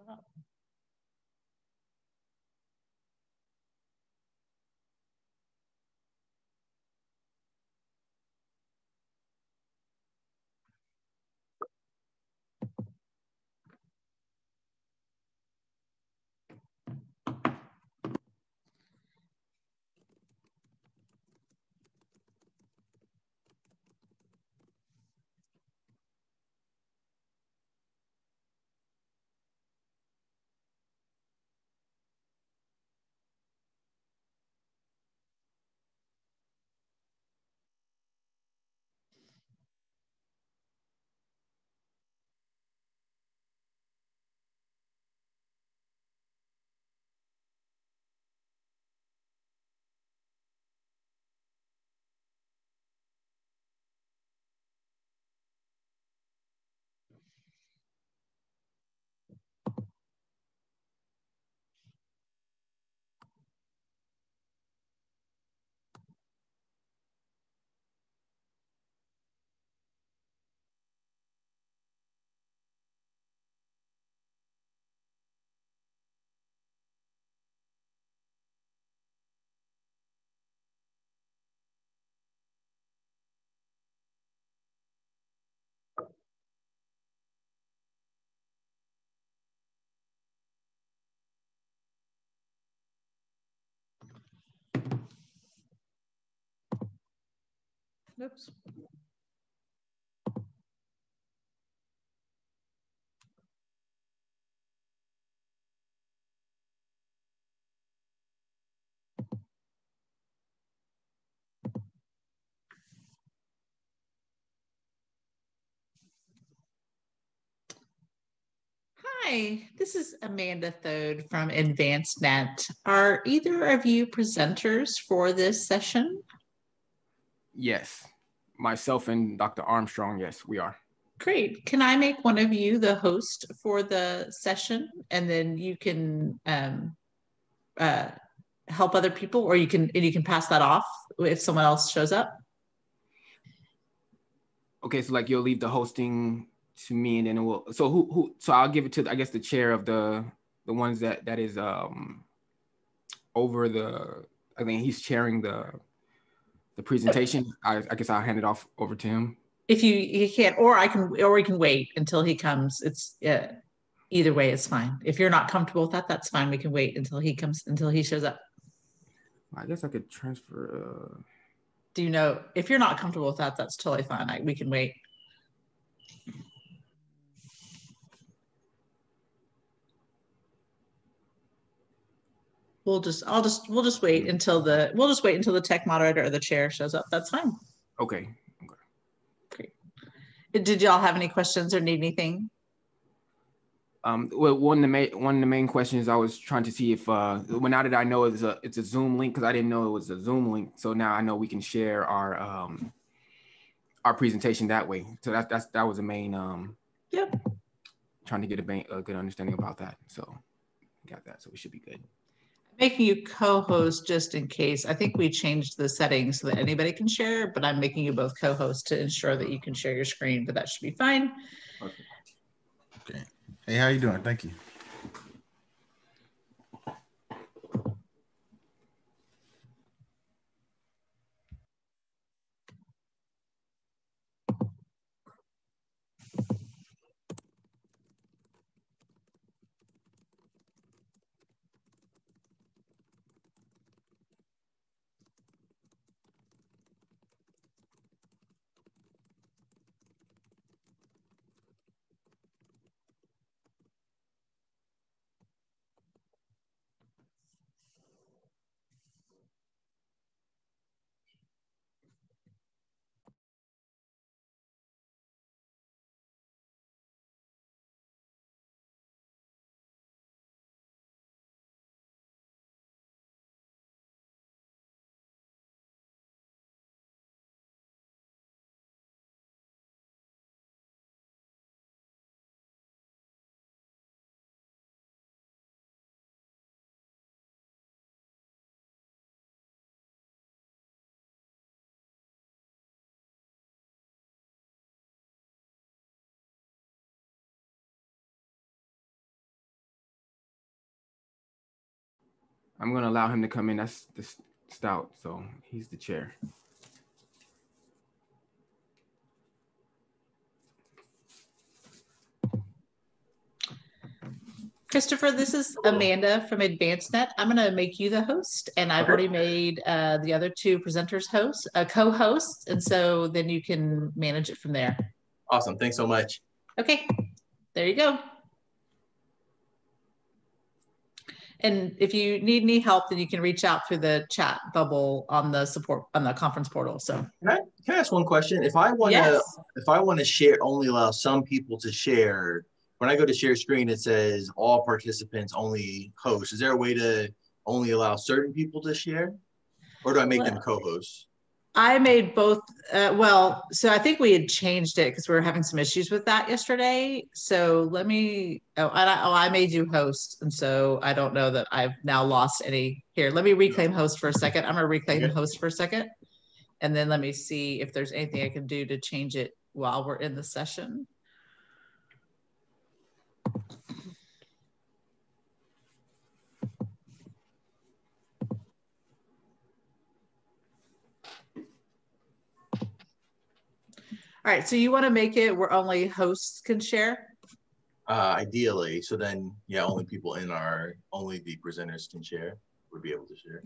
Wow. Oops. Hi, this is Amanda Thode from AdvancedNet. Are either of you presenters for this session? Yes, myself and Dr. Armstrong, yes, we are. Great. Can I make one of you the host for the session and then you can uh, help other people, or you can pass that off if someone else shows up? Okay, so like you'll leave the hosting to me, and then it will. So who? So I'll give it to I guess the chair of the ones that is over the. I think he's chairing the presentation. I guess I'll hand it off over to him. If you can't, or we can wait until he comes. It's either way is fine. If you're not comfortable with that, that's fine. We can wait until he shows up. I guess I could transfer. Do you know if you're not comfortable with that, that's totally fine. We can wait. We'll just wait until the tech moderator or the chair shows up. That's fine. Okay. Great. Did y'all have any questions or need anything? Well, one of the main questions I was trying to see if well, now that I know it's a Zoom link, because I didn't know it was a Zoom link, so now I know we can share our presentation that way. So that was the main Yep. trying to get a good understanding about that. So got that, so we should be good. Making you co-host just in case. I think we changed the settings so that anybody can share, but I'm making you both co-host to ensure that you can share your screen, but that should be fine. Perfect. Okay. Hey, how you doing? Thank you. I'm going to allow him to come in. That's the Stout, so he's the chair. Christopher, this is Amanda from AdvancedNet. I'm going to make you the host, and I've already made the other two presenters co-hosts, and so then you can manage it from there. Awesome. Thanks so much. Okay, there you go. And if you need any help, then you can reach out through the chat bubble on the conference portal. So can I ask one question? If I want to share, only allow some people to share. When I go to share screen, it says all participants, only hosts. Is there a way to only allow certain people to share, or do I make them co-hosts? I made both. So I think we had changed it because we were having some issues with that yesterday. So let me. I made you host, and so I don't know that I've now lost any. Here, let me reclaim host for a second. I'm gonna reclaim host for a second, and then let me see if there's anything I can do to change it while we're in the session. All right, so you want to make it where only hosts can share? Ideally, so then, yeah, only the presenters can share, would be able to share.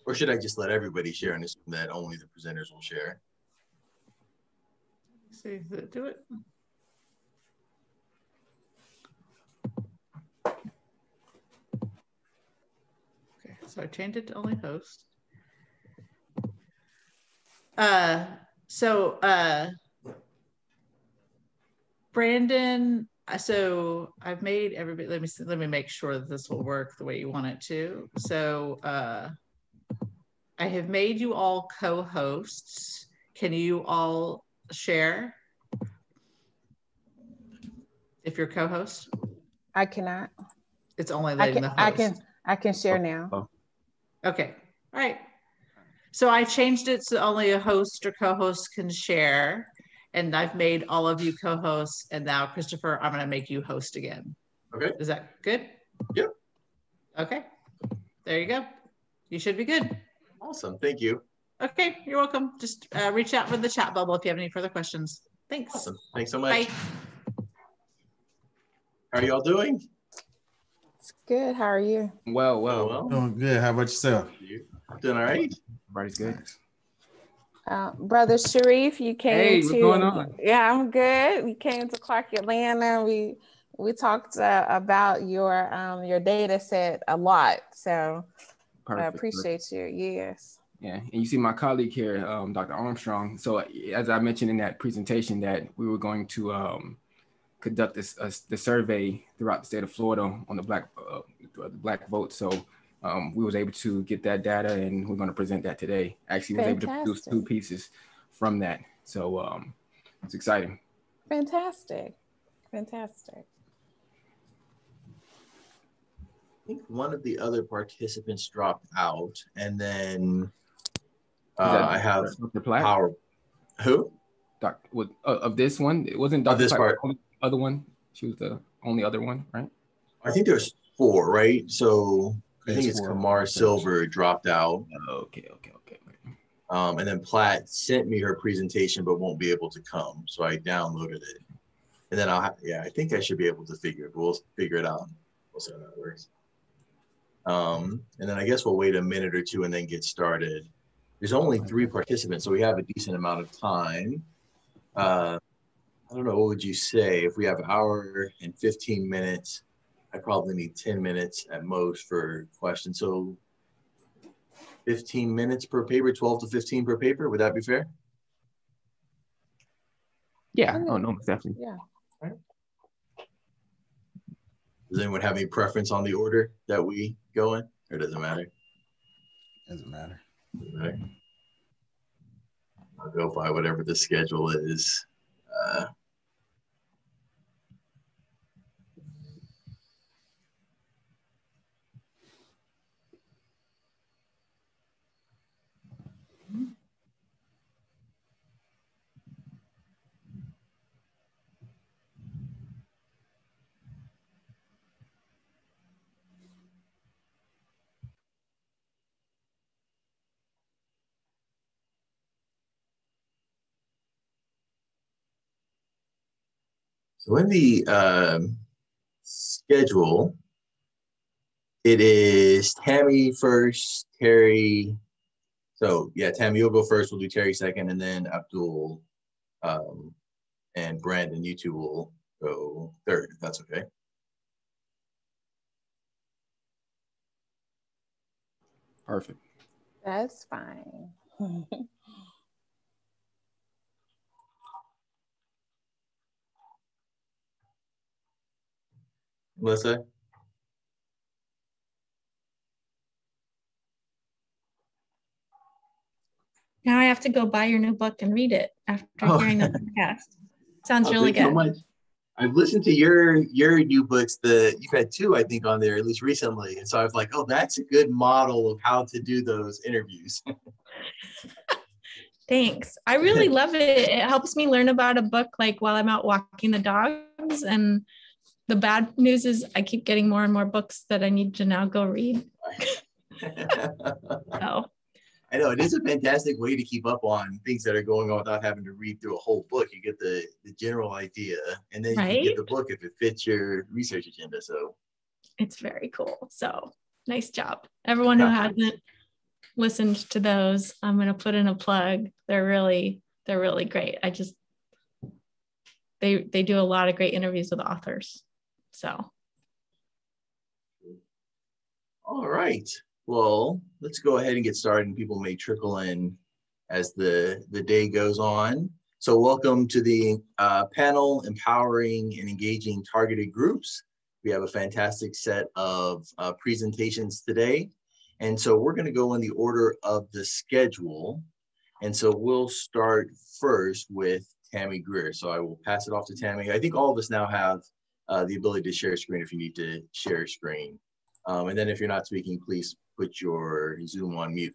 Or should I just let everybody share and assume that only the presenters will share? See, does it do it? So I changed it to only host. Brandon, so I've made everybody, let me make sure that this will work the way you want it to. So I have made you all co-hosts. Can you all share? If you're co-host? I cannot. It's only letting the host. I can share now. Okay, all right. So I changed it so only a host or co-host can share, and I've made all of you co-hosts, and now Christopher, I'm gonna make you host again. Okay. Is that good? Yep. Okay, there you go. You should be good. Awesome, thank you. Okay, you're welcome. Just reach out for the chat bubble if you have any further questions. Thanks. Awesome, thanks so much. Bye. How are y'all doing? It's good. How are you? Well. Doing good. How about yourself? Doing all right. Everybody's good. Brother Sharif, you came Hey, what's going on? Yeah, I'm good. We came to Clark Atlanta. We talked about your data set a lot. So I appreciate you. Yes. Yeah, and you see my colleague here, Dr. Armstrong. So as I mentioned in that presentation, that we were going to conduct the survey throughout the state of Florida on the black vote. So we was able to get that data, and we're going to present that today. Actually, was able to produce 2 pieces from that. So it's exciting. Fantastic. I think one of the other participants dropped out, and then I have Power. Who? Of this one, it wasn't Dr. Of this part. The other one. She was the only other one, right? I think there's 4, right? So I think it's Kamar Silver dropped out. Okay. And then Platt sent me her presentation, but won't be able to come. So I downloaded it. And then I think I should be able to figure it. We'll figure it out. We'll see how that works. And then I guess we'll wait a minute or 2 and then get started. There's only 3 participants, so we have a decent amount of time. I don't know, what would you say? If we have an hour and 15 minutes, I probably need 10 minutes at most for questions. So 15 minutes per paper, 12 to 15 per paper. Would that be fair? Yeah, no, definitely. Yeah. All right. Does anyone have any preference on the order that we go in, or does it matter? Doesn't matter. Doesn't matter. I'll go by whatever the schedule is. So in the schedule, it is Tammy first, Terry. So yeah, Tammy, you'll go first. We'll do Terry second, and then Abdul and Brandon, you two will go third, if that's okay. Perfect. That's fine. Melissa? Now I have to go buy your new book and read it after hearing the podcast. Sounds really good. So much. I've listened to your new books. You've had two, I think, on there at least recently, and so I was like, oh, that's a good model of how to do those interviews. Thanks. I really love it. It helps me learn about a book like while I'm out walking the dogs. And the bad news is I keep getting more and more books that I need to now go read. So. I know it is a fantastic way to keep up on things that are going on without having to read through a whole book. You get the general idea, and then you can get the book if it fits your research agenda. So it's very cool. So nice job. Everyone who hasn't listened to those, I'm going to put in a plug. They're really great. They do a lot of great interviews with authors. So. All right. Well, let's go ahead and get started, and people may trickle in as the day goes on. So welcome to the panel, Empowering and Engaging Targeted Groups. We have a fantastic set of presentations today. And so we're going to go in the order of the schedule. And so we'll start first with Tammy Greer. So I will pass it off to Tammy. I think all of us now have the ability to share screen if you need to share screen. And then if you're not speaking, please put your Zoom on mute.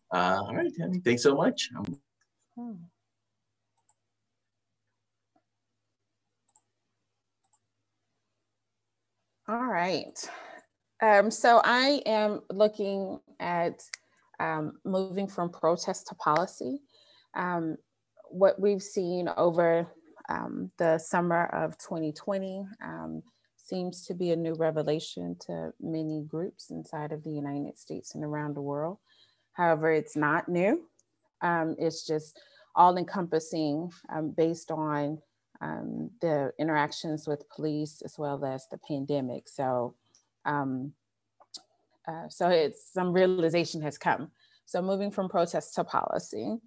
All right, Tammy, thanks so much. All right. So I am looking at moving from protest to policy. What we've seen over the summer of 2020 seems to be a new revelation to many groups inside of the United States and around the world. However, it's not new. It's just all encompassing based on the interactions with police as well as the pandemic. So it's some realization has come. So moving from protest to policy.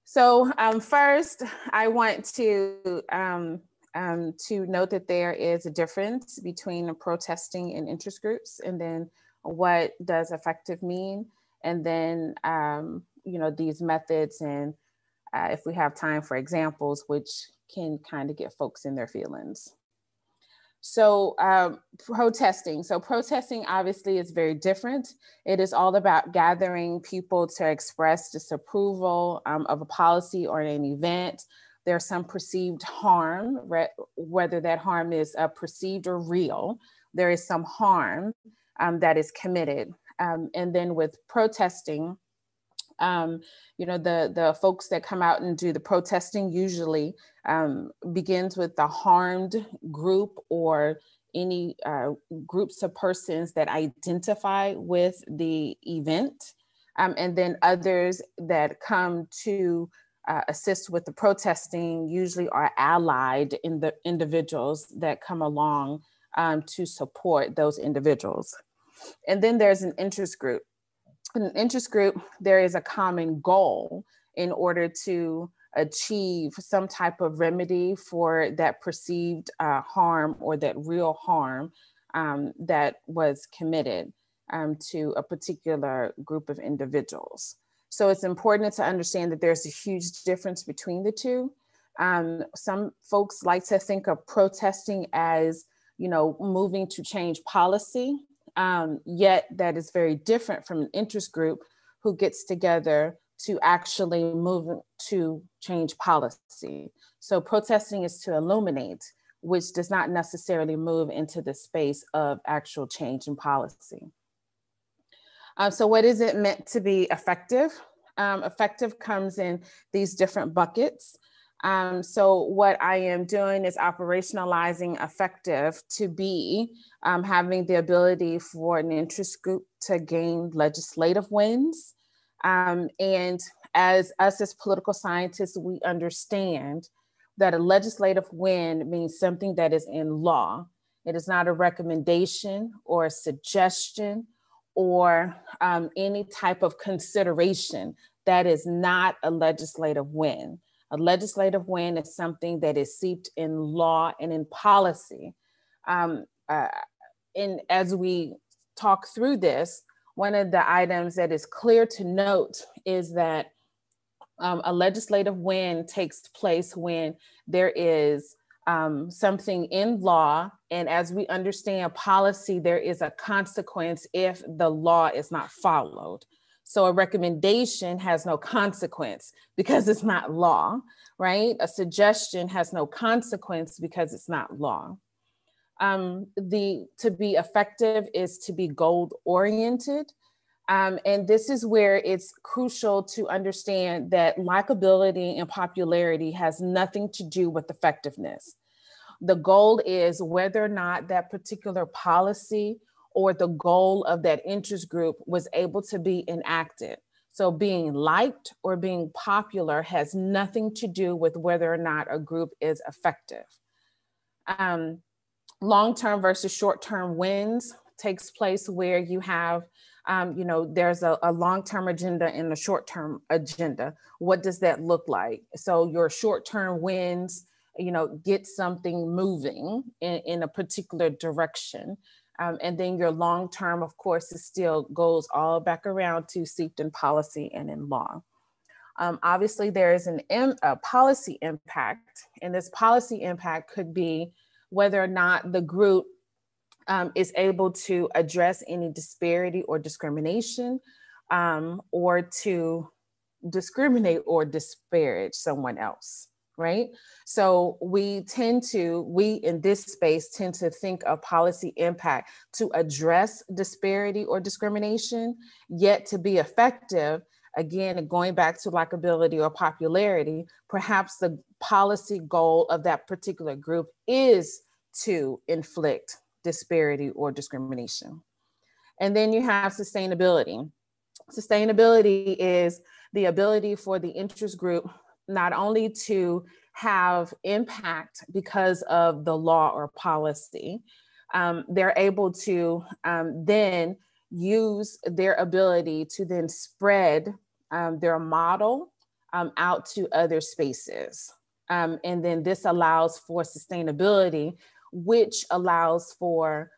So first, I want to note that there is a difference between protesting and interest groups, and then what does effective mean, and then these methods, and if we have time for examples, which can kind of get folks in their feelings. So protesting. So protesting obviously is very different. It is all about gathering people to express disapproval of a policy or an event. There's some perceived harm, whether that harm is perceived or real. There is some harm that is committed. And then with protesting, the folks that come out and do the protesting usually begins with the harmed group or any groups of persons that identify with the event. And then others that come to assist with the protesting usually are allied in the individuals that come along to support those individuals. And then there's an interest group. In an interest group, there is a common goal in order to achieve some type of remedy for that perceived harm or that real harm that was committed to a particular group of individuals. So it's important to understand that there's a huge difference between the two. Some folks like to think of protesting as, moving to change policy. Yet that is very different from an interest group who gets together to actually move to change policy. So protesting is to illuminate, which does not necessarily move into the space of actual change in policy. So what is it meant to be effective? Effective comes in these different buckets. So what I am doing is operationalizing effective to be having the ability for an interest group to gain legislative wins. And as us as political scientists, we understand that a legislative win means something that is in law. It is not a recommendation or a suggestion or any type of consideration. That is not a legislative win. A legislative win is something that is seeped in law and in policy. And as we talk through this, one of the items that is clear to note is that a legislative win takes place when there is something in law, and as we understand policy, there is a consequence if the law is not followed. So a recommendation has no consequence because it's not law, right? A suggestion has no consequence because it's not law. To be effective is to be goal-oriented. And this is where it's crucial to understand that likability and popularity has nothing to do with effectiveness. The goal is whether or not that particular policy or the goal of that interest group was able to be enacted. So being liked or being popular has nothing to do with whether or not a group is effective. Long-term versus short-term wins takes place where you have there's a long-term agenda and a short-term agenda. What does that look like? So your short-term wins, get something moving in a particular direction. And then your long-term, of course, is still goes all back around to seeped in policy and in law. Obviously, there is a policy impact, and this policy impact could be whether or not the group is able to address any disparity or discrimination, or to discriminate or disparage someone else, right? So we in this space tend to think of policy impact to address disparity or discrimination, yet to be effective, again, going back to likability or popularity, perhaps the policy goal of that particular group is to inflict disparity or discrimination. And then you have sustainability. Sustainability is the ability for the interest group not only to have impact because of the law or policy, they're able to then use their ability to then spread their model out to other spaces. And then this allows for sustainability, which allows for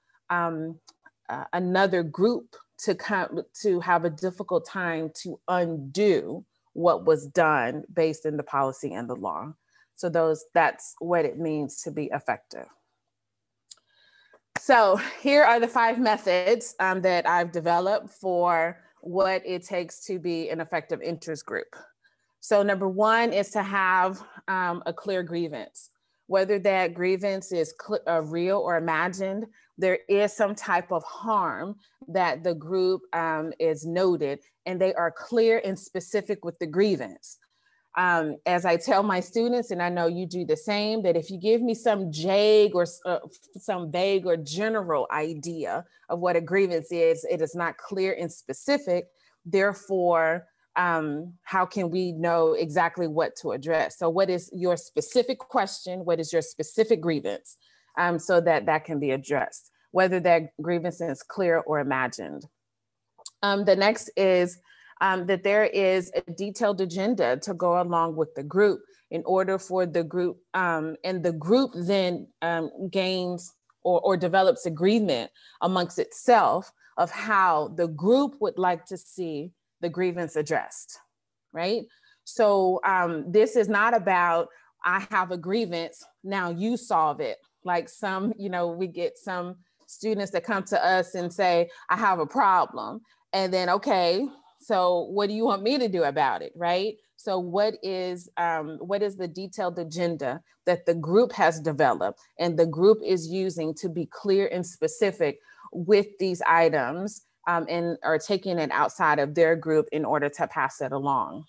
another group to have a difficult time to undo what was done based in the policy and the law. So that's what it means to be effective. So here are the 5 methods that I've developed for what it takes to be an effective interest group. So number 1 is to have a clear grievance. Whether that grievance is real or imagined, there is some type of harm that the group is noted, and they are clear and specific with the grievance. As I tell my students, and I know you do the same, that if you give me some vague or general idea of what a grievance is, it is not clear and specific. Therefore, how can we know exactly what to address? So what is your specific question? What is your specific grievance? So that can be addressed, whether that grievance is clear or imagined. The next is that there is a detailed agenda to go along with the group in order for the group, and the group then gains or develops agreement amongst itself of how the group would like to see the grievance addressed, right? So this is not about, I have a grievance, now you solve it. Like we get some students that come to us and say, I have a problem. And then, okay, so what do you want me to do about it, right? So what is the detailed agenda that the group has developed and the group is using to be clear and specific with these items, and are taking it outside of their group in order to pass it along.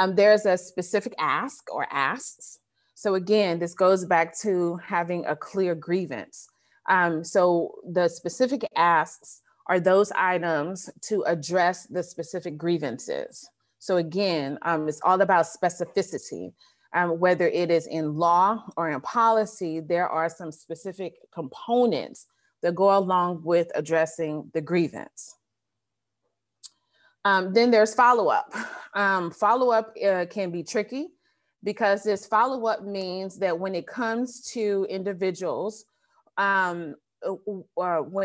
There's a specific ask or asks. So again, this goes back to having a clear grievance. So the specific asks are those items to address the specific grievances. So again, it's all about specificity. Whether it is in law or in policy, there are some specific components that go along with addressing the grievance. Then there's follow-up. Follow-up can be tricky because this follow-up means that when it comes to individuals, when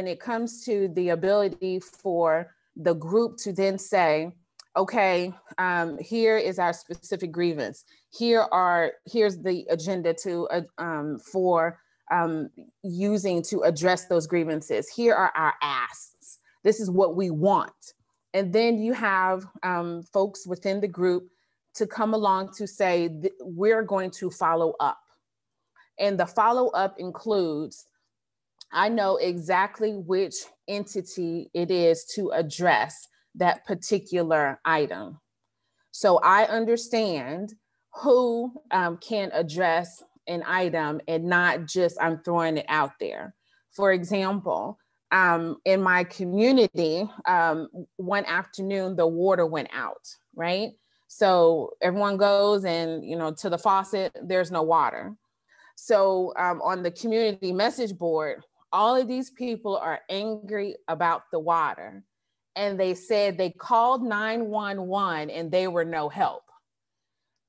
it comes to the ability for the group to then say, okay, here is our specific grievance. Here's the agenda for using to address those grievances. Here are our asks. This is what we want. And then you have folks within the group to come along to say, we're going to follow up. And the follow up includes, I know exactly which entity it is to address that particular item. So I understand who can address an item and not just I'm throwing it out there. For example, in my community, one afternoon, the water went out, right? So everyone goes and, to the faucet, there's no water. So on the community message board, all of these people are angry about the water. And they said they called 911 and they were no help.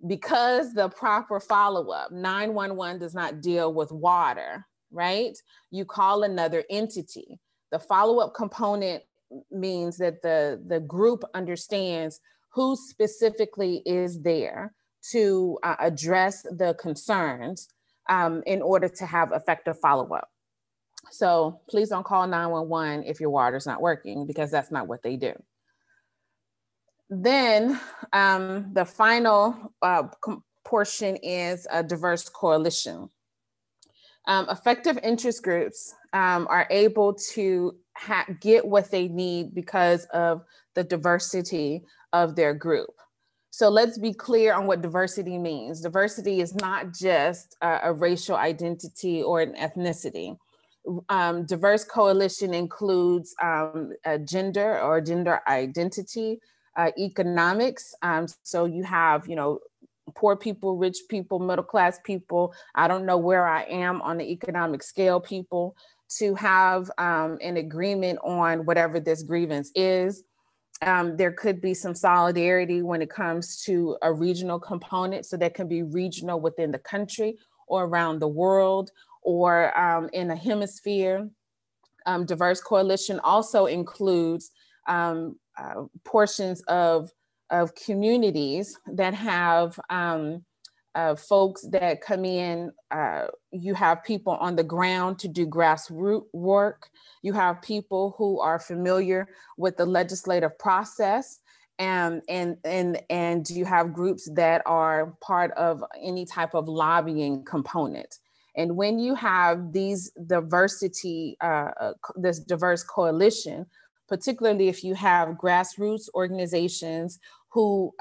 Because the proper follow-up, 911 does not deal with water, right? You call another entity. The follow-up component means that the group understands who specifically is there to address the concerns in order to have effective follow-up. So please don't call 911 if your water's not working, because that's not what they do. Then the final portion is a diverse coalition. Effective interest groups are able to get what they need because of the diversity of their group. So let's be clear on what diversity means. Diversity is not just a racial identity or an ethnicity. Diverse coalition includes gender or gender identity, economics. So you have, poor people, rich people, middle-class people. I don't know where I am on the economic scale, people, to have an agreement on whatever this grievance is. There could be some solidarity when it comes to a regional component. So that can be regional within the country or around the world or in a hemisphere. Diverse coalition also includes portions of communities that have folks that come in. You have people on the ground to do grassroots work. You have people who are familiar with the legislative process, and you have groups that are part of any type of lobbying component. And when you have these diversity, this diverse coalition, particularly if you have grassroots organizations who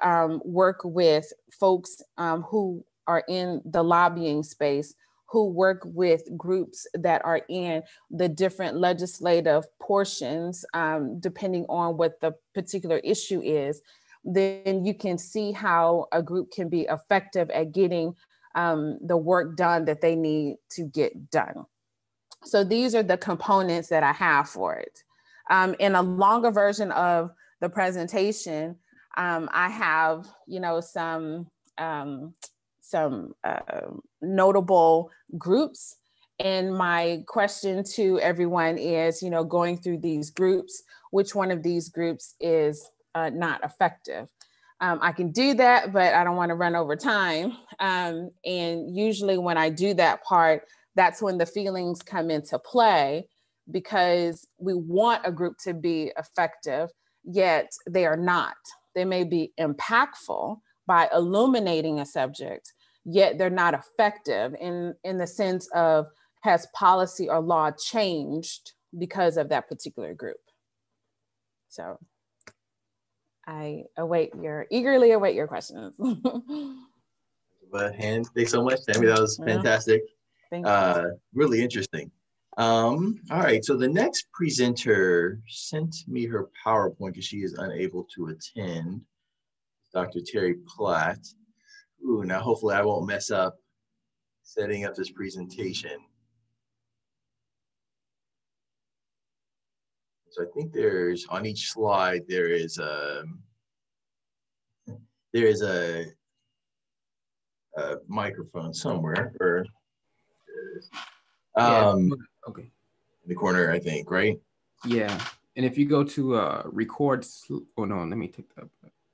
work with folks who are in the lobbying space, who work with groups that are in the different legislative portions, depending on what the particular issue is, then you can see how a group can be effective at getting the work done that they need to get done. So these are the components that I have for it. In a longer version of the presentation, I have, some notable groups. And my question to everyone is, going through these groups, which one of these groups is not effective? I can do that, but I don't want to run over time. And usually when I do that part, that's when the feelings come into play, because we want a group to be effective, yet they are not. They may be impactful by illuminating a subject, yet they're not effective in the sense of, has policy or law changed because of that particular group? So I eagerly await your questions. But thanks so much, Tammy. That was fantastic. Thank you. Really interesting. All right, so the next presenter sent me her PowerPoint because she is unable to attend. Dr. Terry Platt. Ooh, now hopefully I won't mess up setting up this presentation. So I think there's, on each slide, there is a microphone somewhere, or okay, in the corner, I think, right? Yeah, and if you go to record, oh no, let me take that.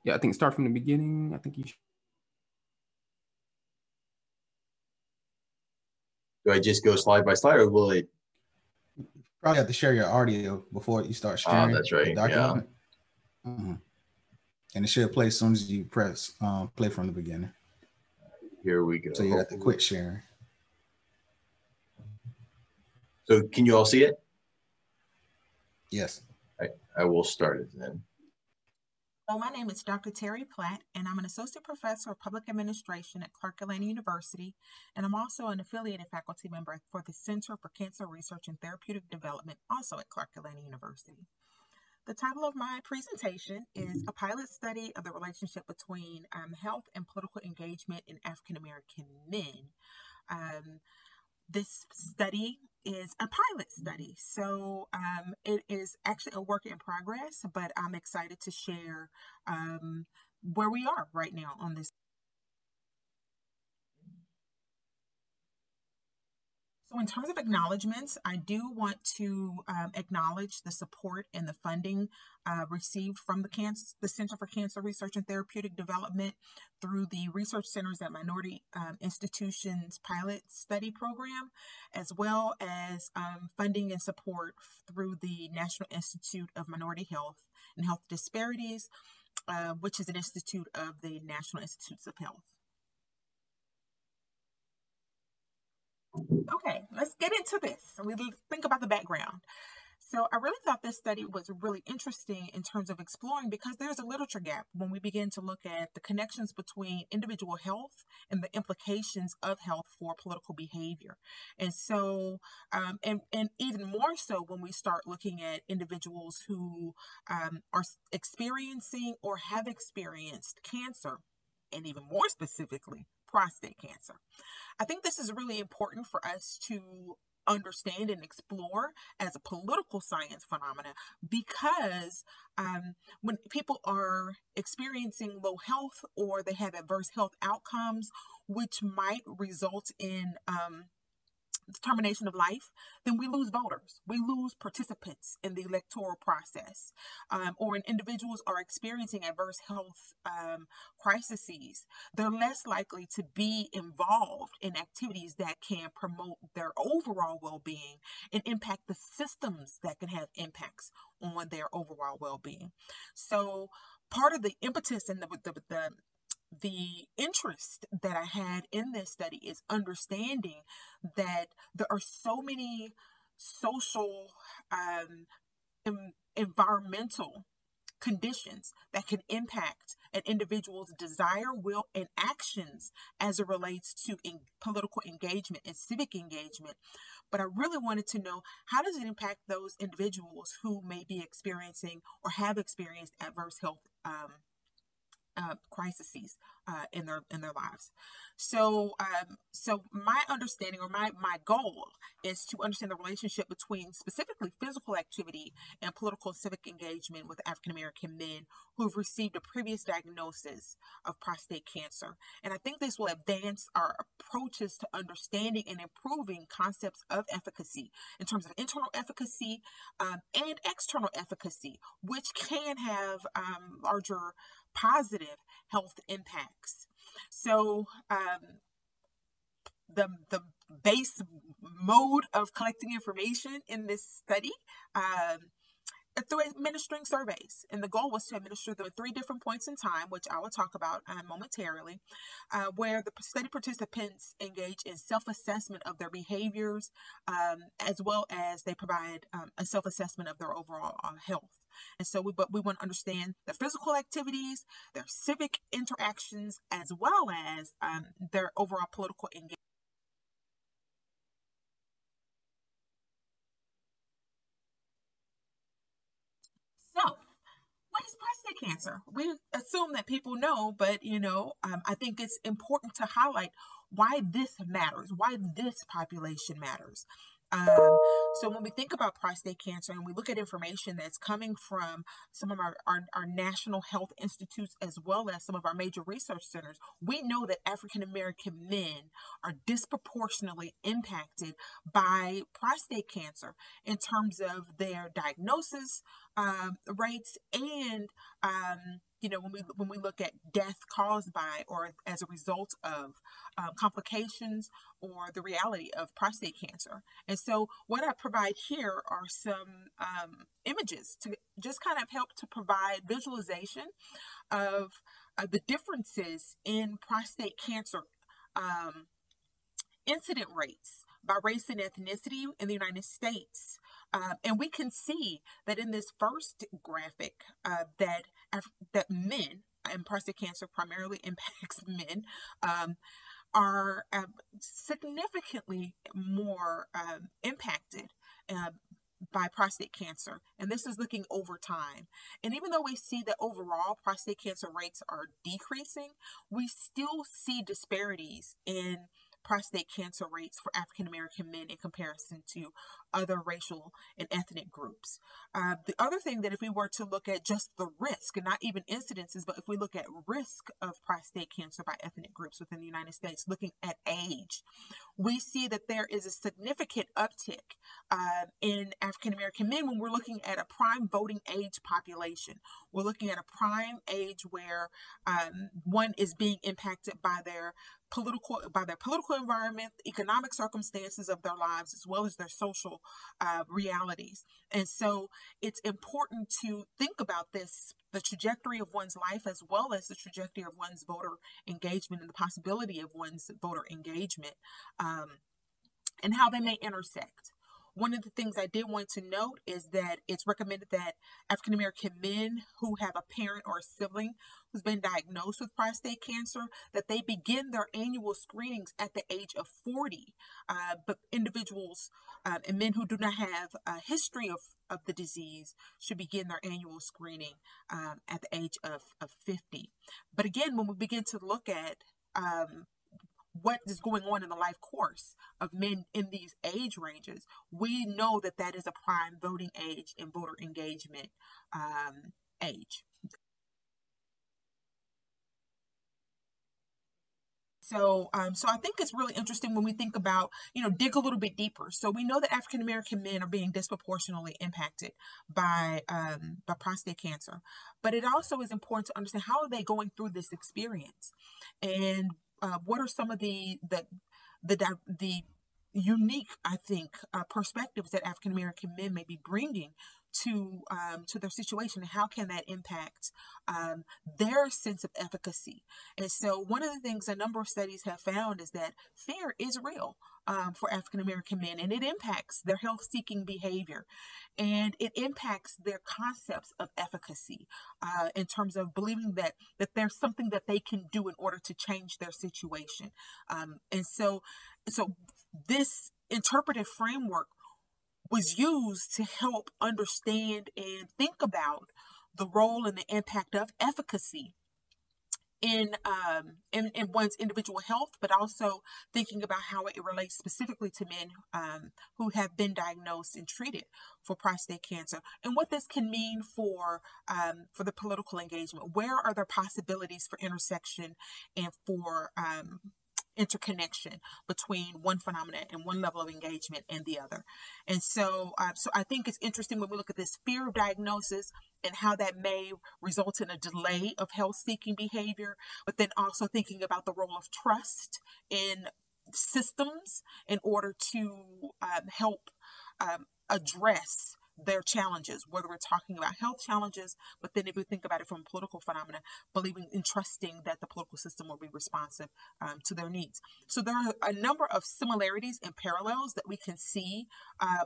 Yeah, I think start from the beginning. I think you should. Do I just go slide by slide, or will it? You probably have to share your audio before you start sharing. That's right. The document. Yeah. Mm-hmm. And it should play as soon as you press play from the beginning. Here we go. So you have to quit sharing. So can you all see it? Yes. I will start it then. So my name is Dr. Terry Platt, and I'm an associate professor of public administration at Clark-Atlanta University, and I'm also an affiliated faculty member for the Center for Cancer Research and Therapeutic Development, also at Clark-Atlanta University. The title of my presentation is A Pilot Study of the Relationship Between Health and Political Engagement in African American Men. This study is a pilot study, so it is actually a work in progress, but I'm excited to share where we are right now on this. So in terms of acknowledgments, I do want to acknowledge the support and the funding received from the Center for Cancer Research and Therapeutic Development through the Research Centers at Minority Institutions Pilot Study Program, as well as funding and support through the National Institute of Minority Health and Health Disparities, which is an institute of the National Institutes of Health. Okay, let's get into this. We think about the background. So I really thought this study was really interesting in terms of exploring, because there's a literature gap when we begin to look at the connections between individual health and the implications of health for political behavior. And so, and even more so when we start looking at individuals who are experiencing or have experienced cancer, and even more specifically, prostate cancer. I think this is really important for us to understand and explore as a political science phenomena, because when people are experiencing low health or they have adverse health outcomes, which might result in termination of life, then we lose voters, we lose participants in the electoral process, or when individuals are experiencing adverse health crises, they're less likely to be involved in activities that can promote their overall well-being and impact the systems that can have impacts on their overall well-being. So part of the impetus and the interest that I had in this study is understanding that there are so many social, environmental conditions that can impact an individual's desire, will, and actions as it relates to political engagement and civic engagement. But I really wanted to know, how does it impact those individuals who may be experiencing or have experienced adverse health crises in their lives. So my understanding, or my goal, is to understand the relationship between specifically physical activity and political civic engagement with African American men who have received a previous diagnosis of prostate cancer. And I think this will advance our approaches to understanding and improving concepts of efficacy in terms of internal efficacy and external efficacy, which can have larger positive health impacts. So the base mode of collecting information in this study through administering surveys. And the goal was to administer them at 3 different points in time, which I will talk about momentarily, where the study participants engage in self-assessment of their behaviors, as well as they provide a self-assessment of their overall health. And so we want to understand their physical activities, their civic interactions, as well as their overall political engagement. So, what is prostate cancer? We assume that people know, but I think it's important to highlight why this matters, why this population matters. So when we think about prostate cancer and we look at information that's coming from some of our national health institutes, as well as some of our major research centers, we know that African American men are disproportionately impacted by prostate cancer in terms of their diagnosis rates, and when we look at death caused by or as a result of complications or the reality of prostate cancer. And so what I provide here are some images to just kind of help to provide visualization of the differences in prostate cancer incident rates by race and ethnicity in the United States. And we can see that in this first graphic that men, and prostate cancer primarily impacts men, are significantly more impacted by prostate cancer. And this is looking over time. And even though we see that overall prostate cancer rates are decreasing, we still see disparities in prostate cancer rates for African American men in comparison to other racial and ethnic groups. The other thing that if we were to look at just the risk, and not even incidences, but if we look at risk of prostate cancer by ethnic groups within the United States, looking at age, we see that there is a significant uptick in African American men when we're looking at a prime voting age population. We're looking at a prime age where one is being impacted by their political environment, economic circumstances of their lives, as well as their social realities. And so it's important to think about this, the trajectory of one's life, as well as the trajectory of one's voter engagement and the possibility of one's voter engagement, and how they may intersect. One of the things I did want to note is that it's recommended that African American men who have a parent or a sibling who's been diagnosed with prostate cancer, that they begin their annual screenings at the age of 40. But individuals and men who do not have a history of the disease should begin their annual screening at the age of 50. But again, when we begin to look at what is going on in the life course of men in these age ranges, we know that that is a prime voting age and voter engagement age. So I think it's really interesting when we think about, dig a little bit deeper. So we know that African American men are being disproportionately impacted by prostate cancer, but it also is important to understand how are they going through this experience, and what are some of the unique, I think, perspectives that African American men may be bringing to their situation, and how can that impact their sense of efficacy? And so one of the things a number of studies have found is that fear is real for African American men, and it impacts their health-seeking behavior, and it impacts their concepts of efficacy in terms of believing that there's something that they can do in order to change their situation. And so this interpretive framework was used to help understand and think about the role and the impact of efficacy in one's individual health, but also thinking about how it relates specifically to men who have been diagnosed and treated for prostate cancer, and what this can mean for the political engagement. Where are there possibilities for intersection and for interconnection between one phenomenon and one level of engagement and the other? And so I think it's interesting when we look at this fear of diagnosis and how that may result in a delay of health-seeking behavior, but then also thinking about the role of trust in systems in order to help address their challenges, whether we're talking about health challenges, but then if we think about it from political phenomena, believing and trusting that the political system will be responsive to their needs. So there are a number of similarities and parallels that we can see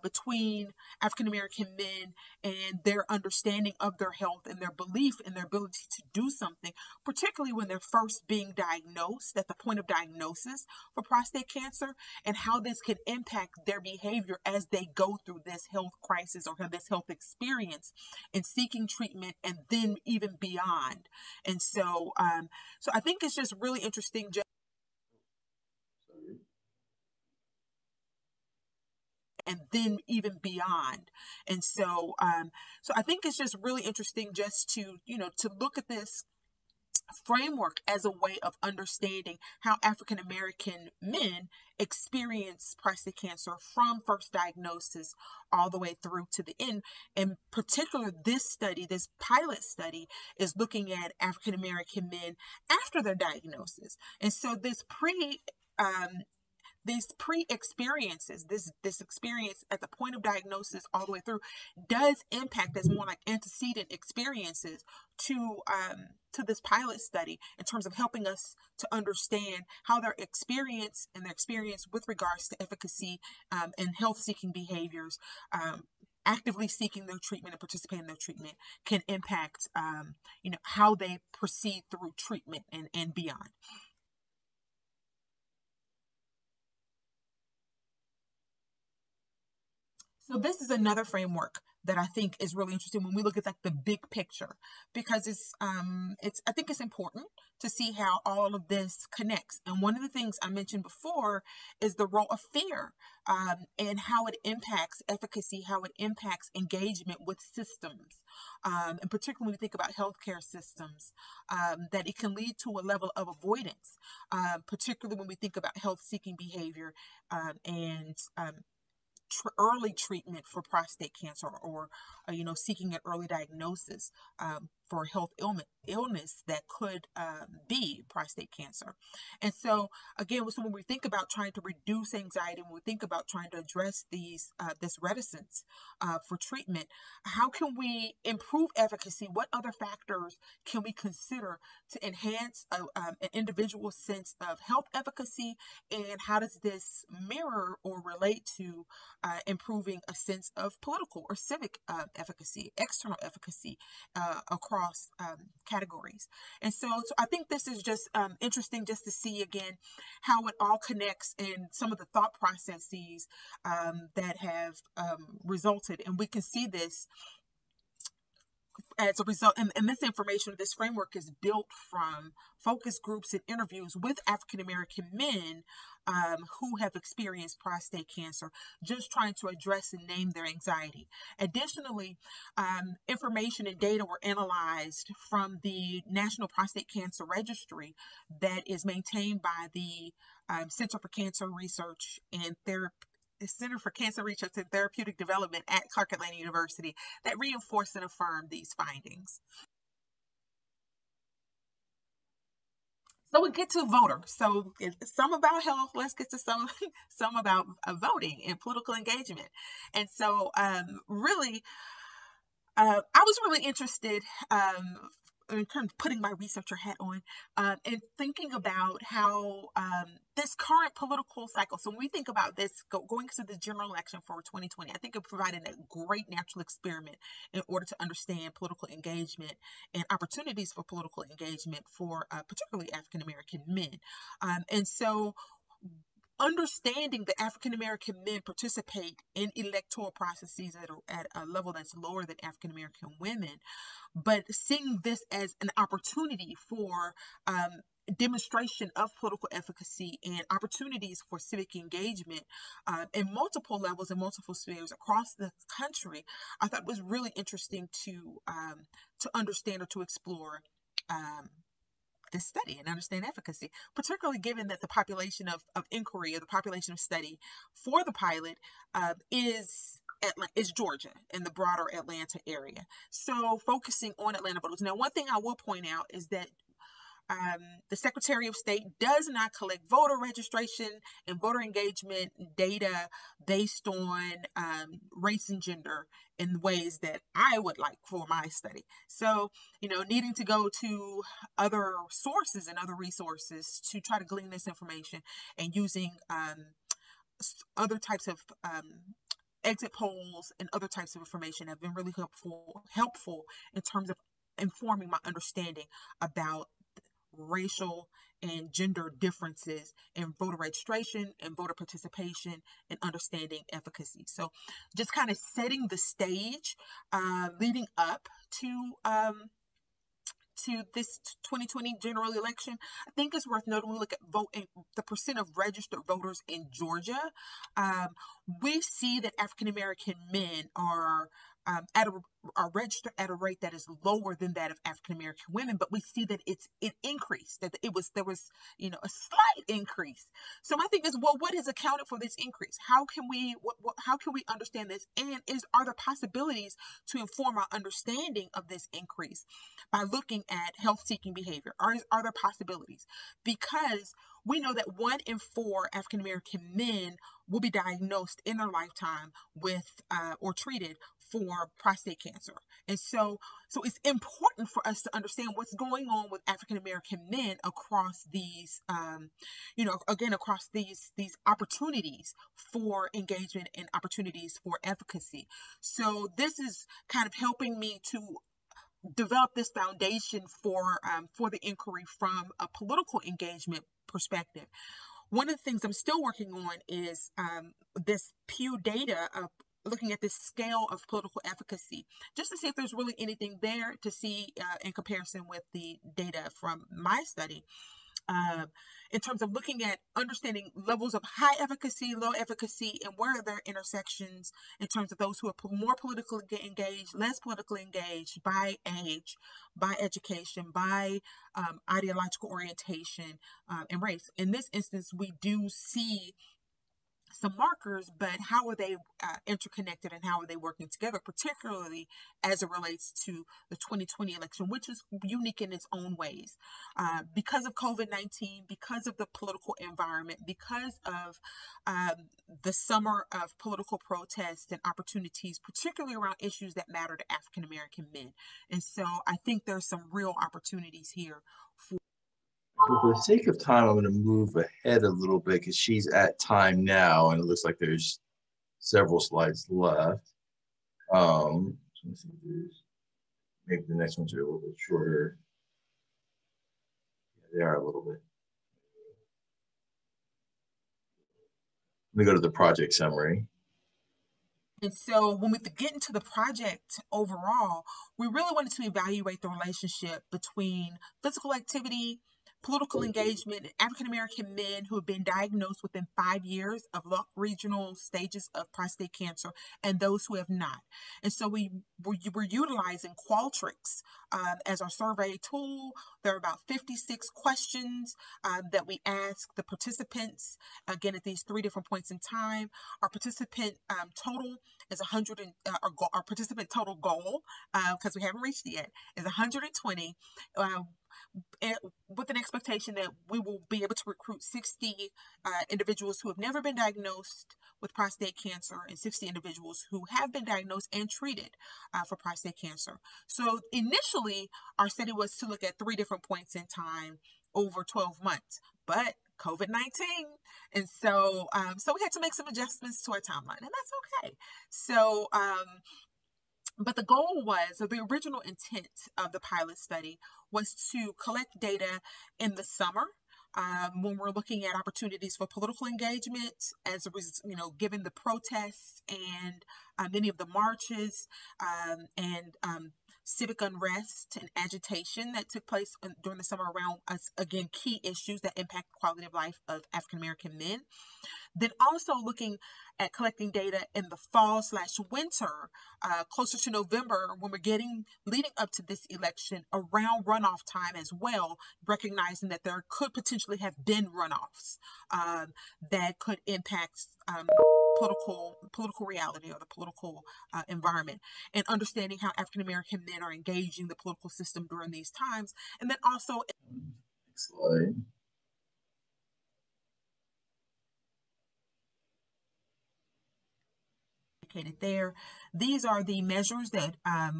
between African American men and their understanding of their health and their belief in their ability to do something, particularly when they're first being diagnosed, at the point of diagnosis for prostate cancer, and how this can impact their behavior as they go through this health crisis or this health experience in seeking treatment and then even beyond. And so, so I think it's just really interesting. And then even beyond. And so, so I think it's just really interesting just to, to look at this framework as a way of understanding how African American men experience prostate cancer from first diagnosis all the way through to the end. In particular, this study, this pilot study, is looking at African American men after their diagnosis. And so these pre-experiences, this experience at the point of diagnosis all the way through, does impact as more like antecedent experiences to this pilot study in terms of helping us to understand how their experience with regards to efficacy and health-seeking behaviors, actively seeking their treatment and participating in their treatment, can impact how they proceed through treatment and beyond. So this is another framework that I think is really interesting when we look at like the big picture, because I think it's important to see how all of this connects. And one of the things I mentioned before is the role of fear and how it impacts efficacy, how it impacts engagement with systems, and particularly when we think about healthcare systems, that it can lead to a level of avoidance, particularly when we think about health-seeking behavior and early treatment for prostate cancer, or seeking an early diagnosis for health illness that could be prostate cancer. And so again, when we think about trying to reduce anxiety, when we think about trying to address this reticence for treatment, how can we improve efficacy? What other factors can we consider to enhance an individual's sense of health efficacy, and how does this mirror or relate to improving a sense of political or civic efficacy, external efficacy across categories? And so I think this is just interesting just to see again how it all connects in some of the thought processes that have resulted. And we can see this as a result, and this information, this framework is built from focus groups and interviews with African American men who have experienced prostate cancer, just trying to address and name their anxiety. Additionally, information and data were analyzed from the National Prostate Cancer Registry that is maintained by the Center for Cancer Research and Therapeutic Development at Clark Atlanta University, that reinforce and affirm these findings. So we get to voter. So some about health. Let's get to some about voting and political engagement. And so really, I was really interested in terms of putting my researcher hat on and thinking about how this current political cycle. So when we think about this going to the general election for 2020, I think it provided a great natural experiment in order to understand political engagement and opportunities for political engagement for particularly African American men. And so understanding that African American men participate in electoral processes at a level that's lower than African American women, but seeing this as an opportunity for demonstration of political efficacy and opportunities for civic engagement in multiple levels and multiple spheres across the country, I thought was really interesting to understand or to explore this study and understand efficacy, particularly given that the population of inquiry, or the population of study for the pilot is Georgia and the broader Atlanta area. So focusing on Atlanta voters. Now, one thing I will point out is that The Secretary of State does not collect voter registration and voter engagement data based on race and gender in ways that I would like for my study. So, needing to go to other sources and other resources to try to glean this information, and using other types of exit polls and other types of information have been really helpful in terms of informing my understanding about racial and gender differences in voter registration and voter participation and understanding efficacy. So just kind of setting the stage leading up to this 2020 general election, I think it's worth noting. We look at the percent of registered voters in Georgia. We see that African American men are registered at a rate that is lower than that of African American women, but we see that it increased. That there was a slight increase. So my thing is, well, what has accounted for this increase? How can we understand this? And are there possibilities to inform our understanding of this increase by looking at health-seeking behavior? Are there possibilities? Because we know that 1 in 4 African American men will be diagnosed in their lifetime with or treated for prostate cancer. And so it's important for us to understand what's going on with African American men across these, across these opportunities for engagement and opportunities for efficacy. So this is kind of helping me to develop this foundation for the inquiry from a political engagement perspective. One of the things I'm still working on is this Pew data of looking at this scale of political efficacy, just to see if there's really anything there to see in comparison with the data from my study. In terms of looking at understanding levels of high efficacy, low efficacy, and where are there intersections in terms of those who are more politically engaged, less politically engaged by age, by education, by ideological orientation, and race. In this instance, we do see some markers, but how are they interconnected and how are they working together, particularly as it relates to the 2020 election, which is unique in its own ways. Because of COVID-19, because of the political environment, because of the summer of political protests and opportunities, particularly around issues that matter to African American men. And so I think there's some real opportunities here for. For the sake of time, I'm going to move ahead a little bit because she's at time now, and it looks like there's several slides left. Let's see, maybe the next ones are a little bit shorter. Yeah, they are a little bit. Let me go to the project summary. And so when we get into the project overall, we really wanted to evaluate the relationship between physical activity, political engagement, and African American men who have been diagnosed within 5 years of regional stages of prostate cancer and those who have not. And so we were utilizing Qualtrics as our survey tool. There are about 56 questions that we ask the participants, again, at these 3 different points in time. Our participant total is 100, our participant total goal, because we haven't reached it yet, is 120. With an expectation that we will be able to recruit 60 individuals who have never been diagnosed with prostate cancer and 60 individuals who have been diagnosed and treated for prostate cancer. So initially, our study was to look at 3 different points in time over 12 months, but COVID-19. And so, we had to make some adjustments to our timeline, and that's okay. So, but the goal was, or the original intent of the pilot study was to collect data in the summer when we're looking at opportunities for political engagement, as it was, given the protests and many of the marches and civic unrest and agitation that took place during the summer around, again, key issues that impact the quality of life of African American men. Then also looking at collecting data in the fall/winter, closer to November, when we're leading up to this election, around runoff time as well, recognizing that there could potentially have been runoffs that could impact political reality or the political environment, and understanding how African American men are engaging the political system during these times. And then also Next slide. There. These are the measures that